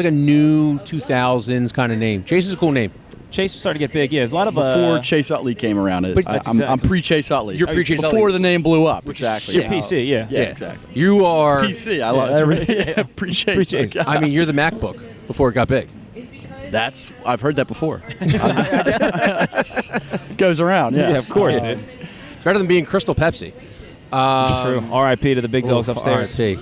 a new 2000s kind of name. Chase is a cool name. Chase was starting to get big. Yeah, there's a lot of Before Chase Utley came around, But I'm exactly. pre-Chase Utley. You're pre-Chase Before Utley. the name blew up. Which Exactly. You're PC, yeah. Yeah, exactly. You are. PC. I love everything. Yeah, pre-Chase. Pre-Chase. I mean, you're the MacBook before it got big. I've heard that before. It goes around. Yeah. Yeah, of course, dude. It's better than being Crystal Pepsi. True. R.I.P. to the big dogs upstairs. RIP.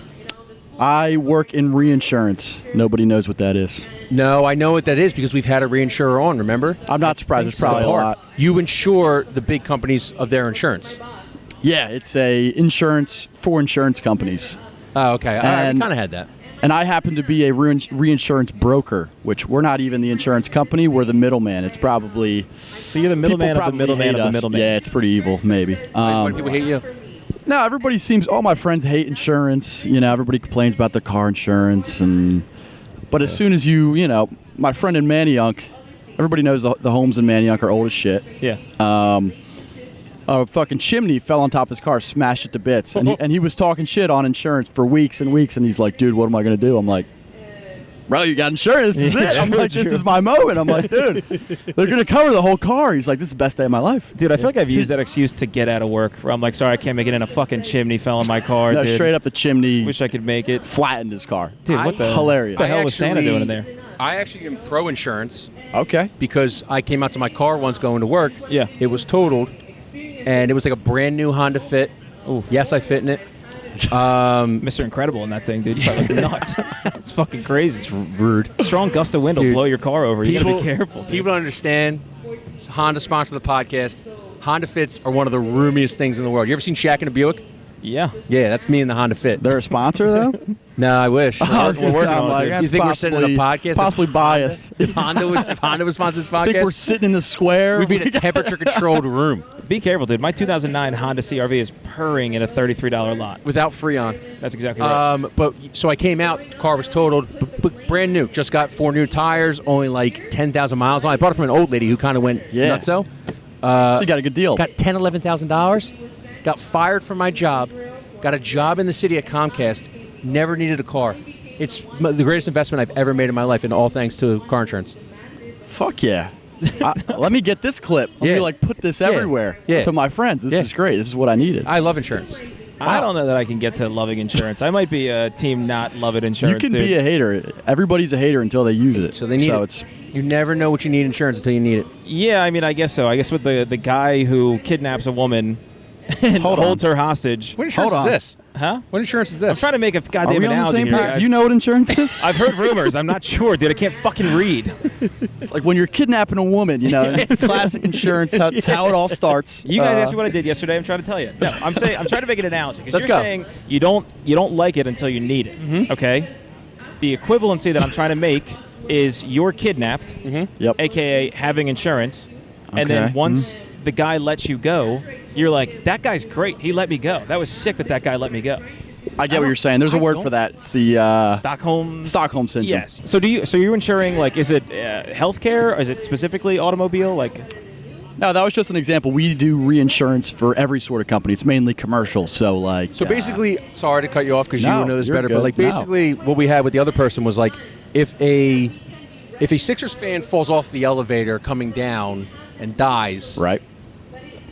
I work in reinsurance. Nobody knows what that is. No, I know what that is because we've had a reinsurer on. Remember? I'm not surprised. There's probably a lot. You insure the big companies of their insurance. Yeah, it's a insurance for insurance companies. Oh, okay. All right, we And- kind of had that. And I happen to be a reinsurance broker, which we're not even the insurance company. We're the middleman. It's probably... So you're the middleman of the middleman of the middleman. Yeah, it's pretty evil, maybe. Why do people hate you? No, everybody seems... All my friends hate insurance. You know, everybody complains about their car insurance. But as soon as you know, my friend in Manayunk, everybody knows the homes in Manayunk are old as shit. Yeah. A fucking chimney fell on top of his car, smashed it to bits. And he was talking shit on insurance for weeks and weeks. And he's like, dude, what am I going to do? I'm like, bro, you got insurance. This is it. I'm like, this is my moment. I'm like, dude, they're going to cover the whole car. He's like, this is the best day of my life. Dude, I feel like I've used that excuse to get out of work. Where I'm like, sorry, I can't make it in. A fucking chimney fell on my car. No, dude. straight up the chimney. Wish I could make it. Flattened his car. Dude, what the hilarious. What the hell was Santa doing in there? I actually am pro insurance Okay. because I came out to my car once going to work. Yeah. It was totaled, and it was like a brand new Honda Fit. Oof. Yes, I fit in it. Mr. Incredible in that thing, dude. You probably nuts. It's fucking crazy. It's Rude. strong gust of wind will Dude, blow your car over. You gotta be careful. Dude. People don't understand. Honda sponsor the podcast. Honda Fits are one of the roomiest things in the world. You ever seen Shaq in a Buick? Yeah. Yeah, that's me in the Honda Fit. They're a sponsor, though? No, I wish. I was going to We're say, working I'm on it, like, dude. that's You think we're sitting in a podcast? possibly biased. If Honda was sponsoring this I think we're podcast, sitting in the square. we'd be in a temperature-controlled room Be careful, dude. My 2009 Honda CRV is purring in a $33 lot. without Freon. That's exactly right. But so I came out, the car was totaled, brand new. Just got 4 new tires, only like 10,000 miles on. I bought it from an old lady who kind of went nutso. So you got a good deal. Got $10,000, $11,000. Got fired from my job. Got a job in the city at Comcast. Never needed a car. It's the greatest investment I've ever made in my life, and all thanks to car insurance. Fuck yeah. Let me get this clip. Let me put this everywhere to my friends. This is great. This is what I needed. I love insurance. I don't know that I can get to loving insurance. I might be a team not loving You insurance, can dude. be a hater. Everybody's a hater until they use it. So they need it. You never know what you need insurance until you need it. Yeah, I mean, I guess so. I guess with the guy who kidnaps a woman and holds her hostage. What insurance is this? Huh? What insurance is this? I'm trying to make a Are goddamn we on the analogy same here, page? guys. Do you know what insurance is? I've heard rumors. I'm not sure, dude. I can't fucking read. It's like when you're kidnapping a woman, you know, it's classic insurance. That's how it all starts. You guys asked me what I did yesterday. I'm trying to tell you. No, I'm trying to make an analogy because you're saying you don't like it until you need it. Mm-hmm. Okay. The equivalency that I'm trying to make is you're kidnapped, Yep. aka having insurance, and then Okay. once the guy lets you go, you're like, that guy's great. He let me go. That was sick that guy let me go. I get what you're saying. There's a word for that. It's the Stockholm syndrome. Yes. So you're insuring, like, is it healthcare or is it specifically automobile? Like, No, that was just an example. We do reinsurance for every sort of company. It's mainly commercial. So like. So basically, sorry to cut you off because No, you know this you're better, good. but like basically what we had with the other person was like if a Sixers fan falls off the elevator coming down and dies, Right.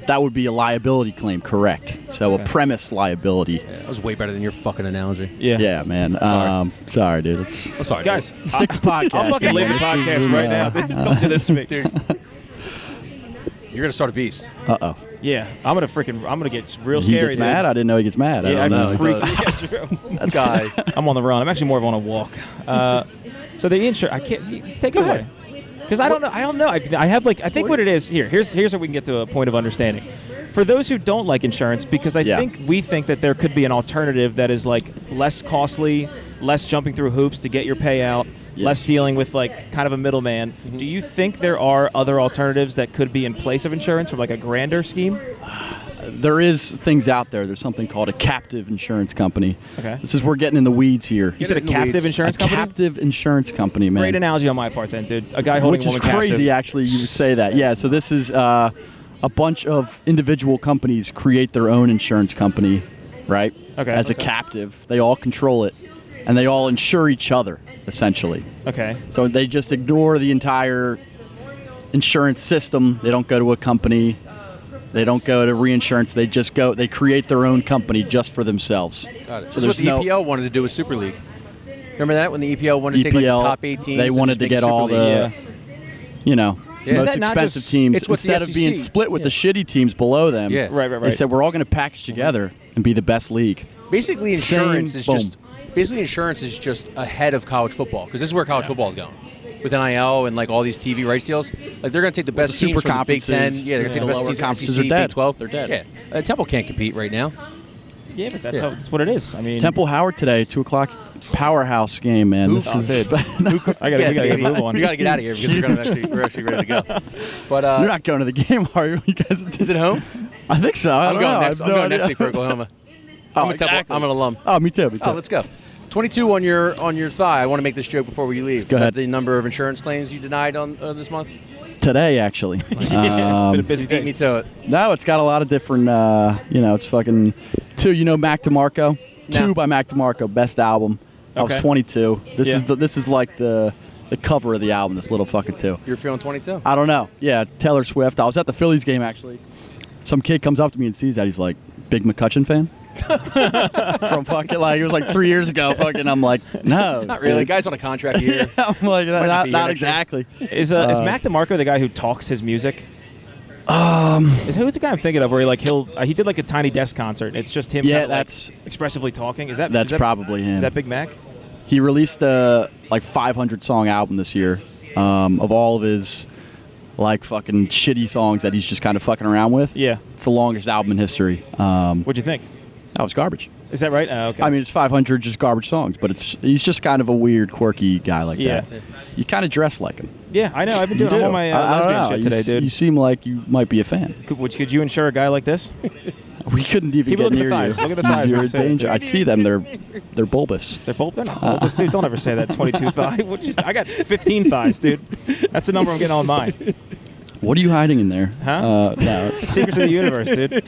That would be a liability claim, correct? So a premise liability. that was way better than your fucking analogy. yeah. Yeah, man. Sorry, dude. It's I'm sorry, Guys, stick to podcast. I'll fucking leave the This is, podcast right now. Don't do this to me. dude. You're gonna start a beast. Uh-oh. Yeah, I'm gonna get real He scary. gets mad? I didn't know he gets mad. Yeah, I don't know. I'm freaking. Yeah, That guy. I'm on the run. I'm actually more of on a walk. So the insurance, I can't take it away because I don't know. I have like I think what it is here. Here's how we can get to a point of understanding. For those who don't like insurance, because I think we think that there could be an alternative that is like less costly, less jumping through hoops to get your payout, less dealing with like kind of a middleman. Mm-hmm. Do you think there are other alternatives that could be in place of insurance from like a grander scheme? There is things out there. There's something called a captive insurance company. Okay. This is we're getting in the weeds here. You said a in the captive weeds. insurance a company? captive insurance company, man. Great analogy on my part then, dude. A guy holding Which a is woman crazy, captive. actually, you say that. Yeah, so this is a bunch of individual companies create their own insurance company, right? Okay. As a captive. They all control it, and they all insure each other, essentially. Okay. So they just ignore the entire insurance system. They don't go to a company. They don't go to reinsurance. They just go. They create their own company just for themselves. Got it. So This is what there's the no EPL wanted to do with Super League. Remember that when the EPL wanted to take like the top 8 teams? They and wanted just to make get a Super all League? the, you know, Yeah. Is most that not expensive just- teams it's what the instead of being SEC split with the shitty teams below them. Yeah. Right. They said we're all going to package together and be the best league. Basically, insurance Same, is just ahead of college football because this is where college football is going. With NIL and like all these TV rights deals, like they're going to take the best the teams super from the Big Ten. conferences, Yeah, they're going to take the the best lower teams from conferences SEC, are dead. Big 12. They're dead. Yeah, Temple can't compete right now. Yeah, but that's what it is. I mean, Temple Howard today, 2:00 powerhouse game, man. This is. we gotta get a move on. We gotta get out of here because we're actually ready to go. But You're not going to the game, are you? You guys? Is it home? I think so. I'm going next week for Oklahoma. Oh, I'm an alum. Oh, me too. Oh, let's go. 22 on your thigh. I want to make this joke before you leave. Go ahead. Is that the number of insurance claims you denied on this month? Today, actually. Yeah, it's been a busy day. Beat me to it. No, it's got a lot of different, it's fucking 2, Mac DeMarco? No. 2 by Mac DeMarco, best album. I was Okay. 22. Yeah. This is like the cover of the album, this little fucking 2. You're feeling 22? I don't know. Yeah, Taylor Swift. I was at the Phillies game, actually. Some kid comes up to me and sees that. He's like, big McCutcheon fan? From fucking, it was like 3 years ago. Fucking, I'm like, no. Not really. dude. Guy's on a contract here. I'm like, not be not here next exactly. Is Mac DeMarco the guy who talks his music? Who's the guy I'm thinking of? Where he did like a Tiny Desk concert. It's just him. Yeah, kinda, that's expressively talking. Is that probably him. Is that Big Mac? He released a 500 song album this year of all of his fucking shitty songs that he's just kind of fucking around with. Yeah. It's the longest album in history. What'd you think? That was garbage. Is that right? Okay. I mean, it's 500 just garbage songs, but he's just kind of a weird, quirky guy like Yeah. that. You kind of dress like him. Yeah, I know. I've been doing You do. all my I don't lesbian know. shit today, dude. You seem like you might be a fan. Could you insure a guy like this? We couldn't even Keep get looking at near the thighs. you. Look at the thighs. You're when in you say it, danger. dude. I see them. They're bulbous. They're not bulbous, dude. Don't ever say that. 22 thigh. I got 15 thighs, dude. That's the number I'm getting on mine. What are you hiding in there? Huh? No, it's Secrets of the universe, dude.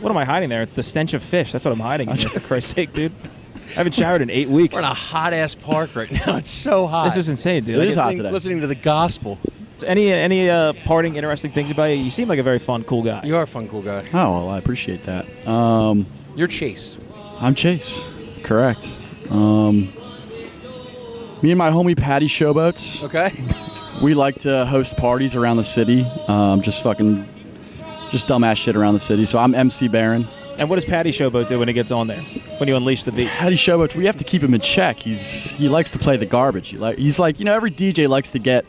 What am I hiding there? It's the stench of fish. That's what I'm hiding in there, for Christ's sake, dude. I haven't showered in 8 weeks. We're in a hot-ass park right now. It's so hot. This is insane, dude. It is hot today. Listening to the gospel. Any parting interesting things about you? You seem like a very fun, cool guy. You are a fun, cool guy. Oh, well, I appreciate that. You're Chase. I'm Chase. Correct. Me and my homie Patty Showboats, Okay. we like to host parties around the city. Just dumbass shit around the city. So I'm MC Baron. And what does Patty Showboat do when he gets on there? When you unleash the beast? Patty Showboats, we have to keep him in check. He likes to play the garbage. He's like, every DJ likes to get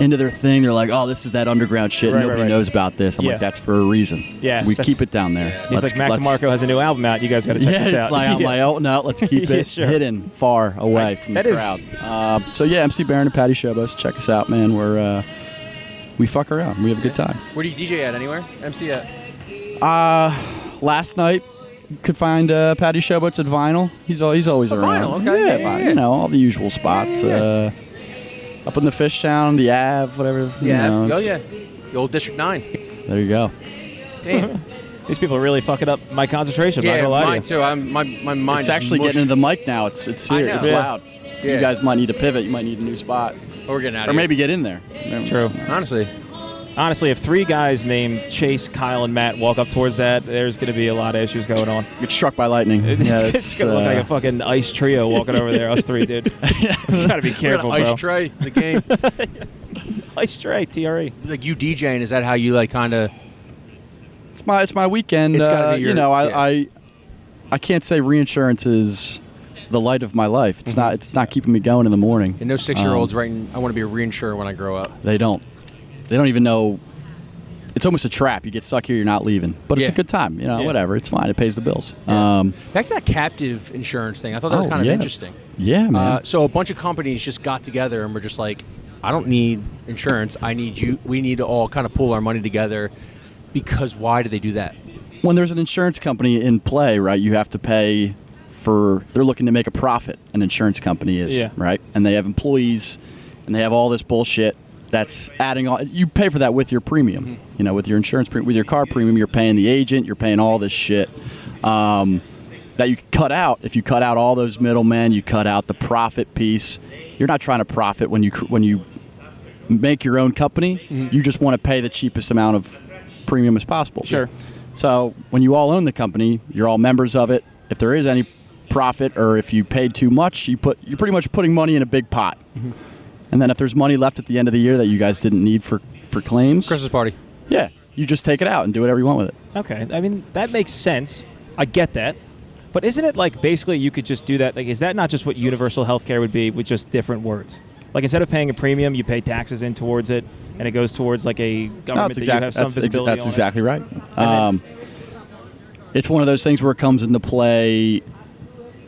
into their thing. They're like, oh, this is that underground shit. Right, Nobody right. knows about this. I'm Yeah. like, that's for a reason. Yes, we that's- keep it down there. He's like, Mac DeMarco has a new album out. You guys got to check Yeah, this it's out. like, I'm like, oh, no, let's keep Yeah, it sure. hidden far away from That the is- crowd. So, yeah, MC Baron and Patty Showboats. Check us out, man. We fuck around. We have a good time. Where do you DJ at anywhere? MC at? Last night, could find Patty Showboats at Vinyl. He's always around. Vinyl, okay. Yeah, Vinyl, yeah. You know, all the usual spots. Up in the Fish Town, the Ave, whatever. Yeah. You know, Oh, yeah. The old District 9. There you go. Damn. These people are really fucking up my concentration. Not Yeah, gonna lie mine to you. too. My mind It's is actually mush. getting into the mic now. It's I serious. know. It's Yeah. loud. Yeah. You guys might need to pivot. You might need a new spot. We're getting out Or of maybe get in there. True. Honestly. Honestly, if 3 guys named Chase, Kyle, and Matt walk up towards that, there's going to be a lot of issues going on. Get struck by lightning. It's going to look like a fucking ice trio walking over there, us 3, dude. You got to be careful, We're gonna bro. ice tray the game. Ice tray, TRE. Like you DJing, is that how you like kind of? It's my weekend. It's gotta be your- I can't say reinsurance is the light of my life. It's not. It's not keeping me going in the morning. And no 6-year-olds writing, I want to be a reinsurer when I grow up. They don't even know. It's almost a trap. You get stuck here, you're not leaving. But it's Yeah. a good time. You know, Yeah. whatever. It's fine. It pays the bills. Yeah. Back to that captive insurance thing. I thought that was Oh, kind of yeah. interesting. Yeah, man. So a bunch of companies just got together and were just like, I don't need insurance. I need you. We need to all kind of pool our money together. Because why do they do that? When there's an insurance company in play, right, you have to pay for. They're looking to make a profit. An insurance company is, Yeah. right, and they have employees, and they have all this bullshit. That's adding on. You pay for that with your premium. Mm-hmm. You know, with your insurance premium, with your car premium, you're paying the agent. You're paying all this shit that you cut out. If you cut out all those middlemen, you cut out the profit piece. You're not trying to profit when you make your own company. Mm-hmm. You just want to pay the cheapest amount of premium as possible. Sure. So when you all own the company, you're all members of it. If there is any profit or if you paid too much, you're pretty much putting money in a big pot. Mm-hmm. And then if there's money left at the end of the year that you guys didn't need for claims, Christmas party. yeah, you just take it out and do whatever you want with it. Okay. I mean, that makes sense. I get that. But isn't it like basically you could just do that? Like, is that not just what universal healthcare would be with just different words? Like, instead of paying a premium, you pay taxes in towards it, and it goes towards like a government that you have some visibility That's on. exactly right. then- it's one of those things where it comes into play.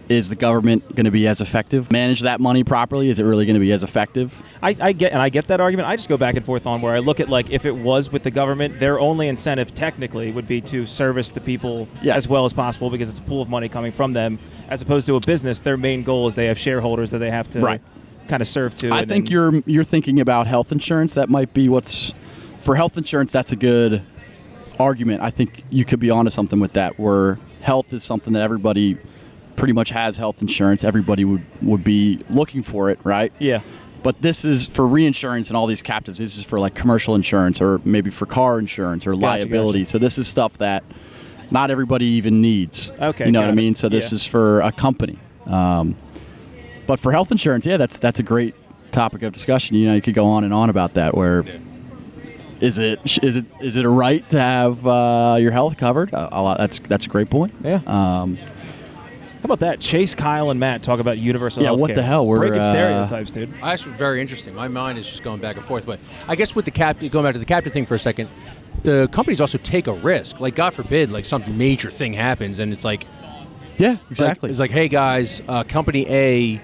Is the government going to be as effective? Manage that money properly? Is it really going to be as effective? I get that argument. I just go back and forth on where I look at, like, if it was with the government, their only incentive technically would be to service the people as well as possible, because it's a pool of money coming from them, as opposed to a business. Their main goal is they have shareholders that they have to kind of serve to. I think you're thinking about health insurance. That might be for health insurance. That's a good argument. I think you could be onto something with that, where health is something that everybody pretty much has health insurance. Everybody would be looking for it, right? Yeah. But this is for reinsurance and all these captives. This is for like commercial insurance, or maybe for car insurance or liability. Gotcha. So this is stuff that not everybody even needs. Okay. You know what I mean? So this is for a company. But for health insurance, that's a great topic of discussion. You know, you could go on and on about that. Where is it a right to have your health covered? That's a great point. Yeah. How about that? Chase, Kyle, and Matt talk about universal healthcare. What the hell? We're breaking stereotypes, dude. That's very interesting. My mind is just going back and forth. But I guess with the going back to the captive thing for a second, the companies also take a risk. Like, God forbid, like something major thing happens, and it's like, yeah, exactly. It's like, hey guys, company A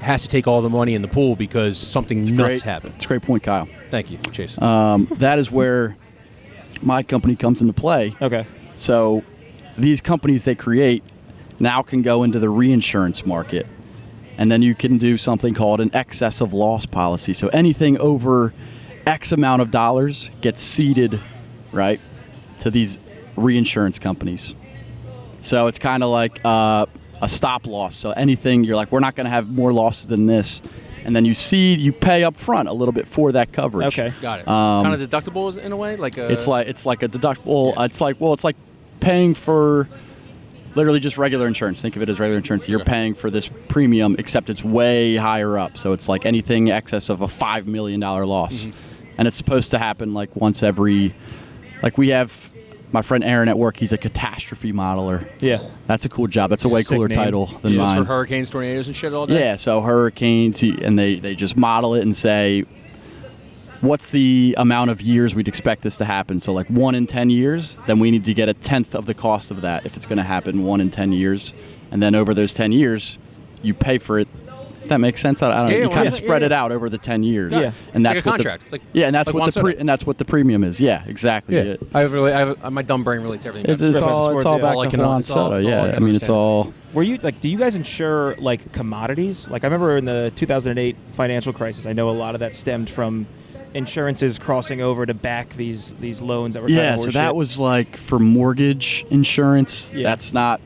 has to take all the money in the pool because something nuts happened. It's a great point, Kyle. Thank you, Chase. That is where my company comes into play. Okay. So these companies they create now can go into the reinsurance market, and then you can do something called an excess of loss policy. So anything over X amount of dollars gets ceded, right, to these reinsurance companies. So it's kind of like a stop loss. So anything you're like, we're not going to have more losses than this, and then you pay up front a little bit for that coverage. Okay, got it. Kind of deductible in a way, like a. It's like a deductible. Yeah. It's like paying for. Literally just regular insurance. Think of it as regular insurance. You're paying for this premium, except it's way higher up. So it's like anything excess of a $5 million loss. Mm-hmm. And it's supposed to happen like once every... Like we have my friend Aaron at work. He's a catastrophe modeler. Yeah. That's a cool job. That's a way cooler title than mine. For hurricanes, tornadoes, and shit all day? Yeah, so hurricanes, and they just model it and say... What's the amount of years we'd expect this to happen? So like 1 in 10 years, then we need to get a tenth of the cost of that if it's going to happen 1 in 10 years. And then over those 10 years, you pay for it. If that makes sense? I don't know. You kind of spread it out over the 10 years. Yeah. And that's like a contract. And that's what the premium is. Yeah, exactly. Yeah. My dumb brain relates to everything. It's all back to Juan Soto. Yeah, I mean, it's all... Were you do you guys insure like commodities? Like I remember in the 2008 financial crisis, I know a lot of that stemmed from insurances crossing over to back these loans that were so that was like for mortgage insurance. That's not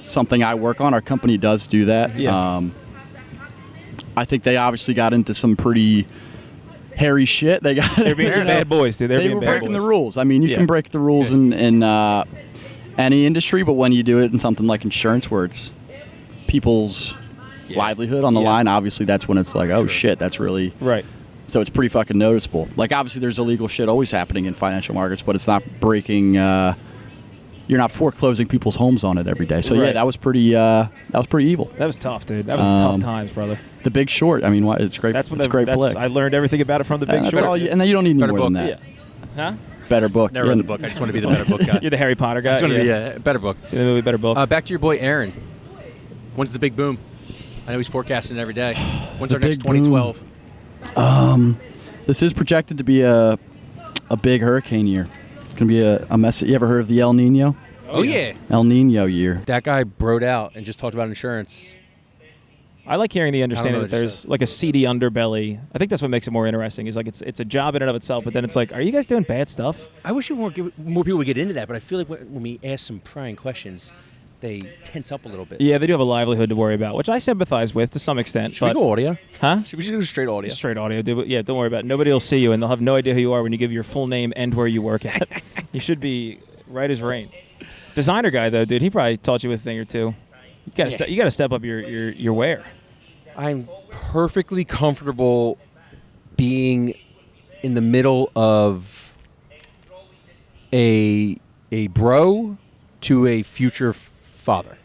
something I work on. Our company does do that. I think they obviously got into some pretty hairy shit. They're being some bad boys, dude. They were breaking the rules. I mean, you can break the rules in any industry, but when you do it in something like insurance, where it's people's livelihood on the line, obviously that's when it's like, oh shit, that's really right. So it's pretty fucking noticeable. Like, obviously, there's illegal shit always happening in financial markets, but it's not breaking. You're not foreclosing people's homes on it every day. So that was pretty evil. That was tough, dude. That was tough times, brother. The Big Short. I mean, it's great. It's a great flick. I learned everything about it from The Big Short. And then you don't need any more than that. Huh? Better book. Never read the book. I just want to be the better book guy. You're the Harry Potter guy. I just want to be better book. See the movie Better Book. Back to your boy Aaron. When's the big boom? I know he's forecasting it every day. When's our next 2012? This is projected to be a big hurricane year. It's going to be a mess. You ever heard of the El Nino? Oh, yeah. El Nino year. That guy broed out and just talked about insurance. I like hearing the understanding that there's like a seedy underbelly. I think that's what makes it more interesting. Is like it's a job in and of itself, but then it's like, are you guys doing bad stuff? I wish more people would get into that, but I feel like when we ask some prying questions, they tense up a little bit. Yeah, they do have a livelihood to worry about, which I sympathize with to some extent. Should we go audio? Huh? Should we do straight audio? Straight audio. Yeah, don't worry about it. Nobody will see you, and they'll have no idea who you are when you give your full name and where you work at. You should be right as rain. Designer guy, though, dude, he probably taught you a thing or two. You gotta step up your wear. I'm perfectly comfortable being in the middle of a bro to a future father.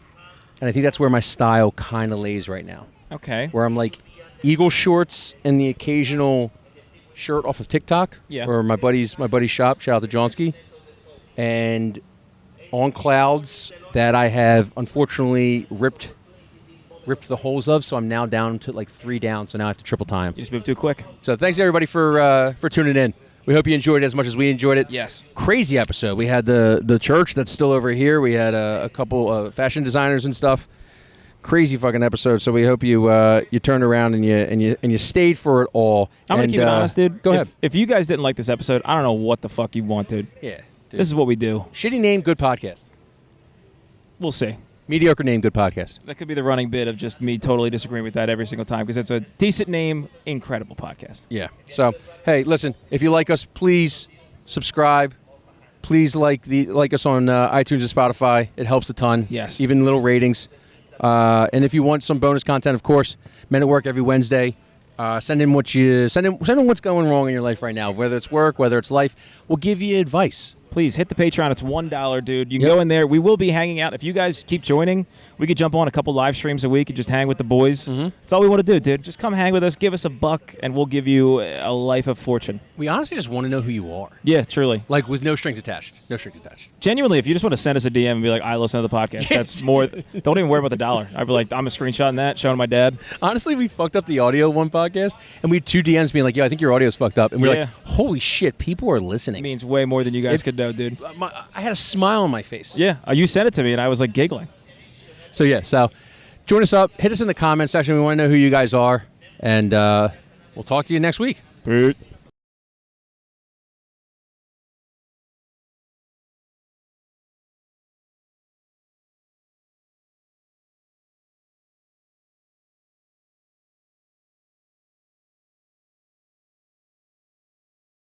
And I think that's where my style kind of lays right now. Okay. Where I'm like Eagle shorts and the occasional shirt off of TikTok. Yeah. Or my buddy's shop, shout out to Johnsky. And on clouds that I have unfortunately ripped the holes of, so I'm now down to like 3 down, so now I have to triple time. You just moved too quick. So thanks everybody for tuning in. We hope you enjoyed it as much as we enjoyed it. Yes. Crazy episode. We had the church that's still over here. We had a couple fashion designers and stuff. Crazy fucking episode. So we hope you turned around and you stayed for it all. I'm gonna keep it honest, dude. Go ahead. If you guys didn't like this episode, I don't know what the fuck you want, dude. Yeah. Dude. This is what we do. Shitty name, good podcast. We'll see. Mediocre name, good podcast. That could be the running bit of just me totally disagreeing with that every single time because it's a decent name, incredible podcast. Yeah. So, hey, listen, if you like us, please subscribe. Please like us on iTunes and Spotify. It helps a ton. Yes. Even little ratings. And if you want some bonus content, of course, Men at Work every Wednesday. Send in what's going wrong in your life right now, whether it's work, whether it's life. We'll give you advice. Please hit the Patreon. It's $1, dude. You can go in there. We will be hanging out. If you guys keep joining, we could jump on a couple live streams a week and just hang with the boys. Mm-hmm. That's all we want to do, dude. Just come hang with us. Give us $1, and we'll give you a life of fortune. We honestly just want to know who you are. Yeah, truly. Like with no strings attached. No strings attached. Genuinely, if you just want to send us a DM and be like, I listen to the podcast, that's more. Don't even worry about the dollar. I'd be like, I'm a screenshotting that, showing my dad. Honestly, we fucked up the audio one podcast, and we had 2 DMs being like, yo, I think your audio's fucked up. And we're like, holy shit, people are listening. It means way more than you guys could know, dude. I had a smile on my face. Yeah, you sent it to me, and I was like giggling. So, join us up. Hit us in the comment section. We want to know who you guys are. And we'll talk to you next week. Peace.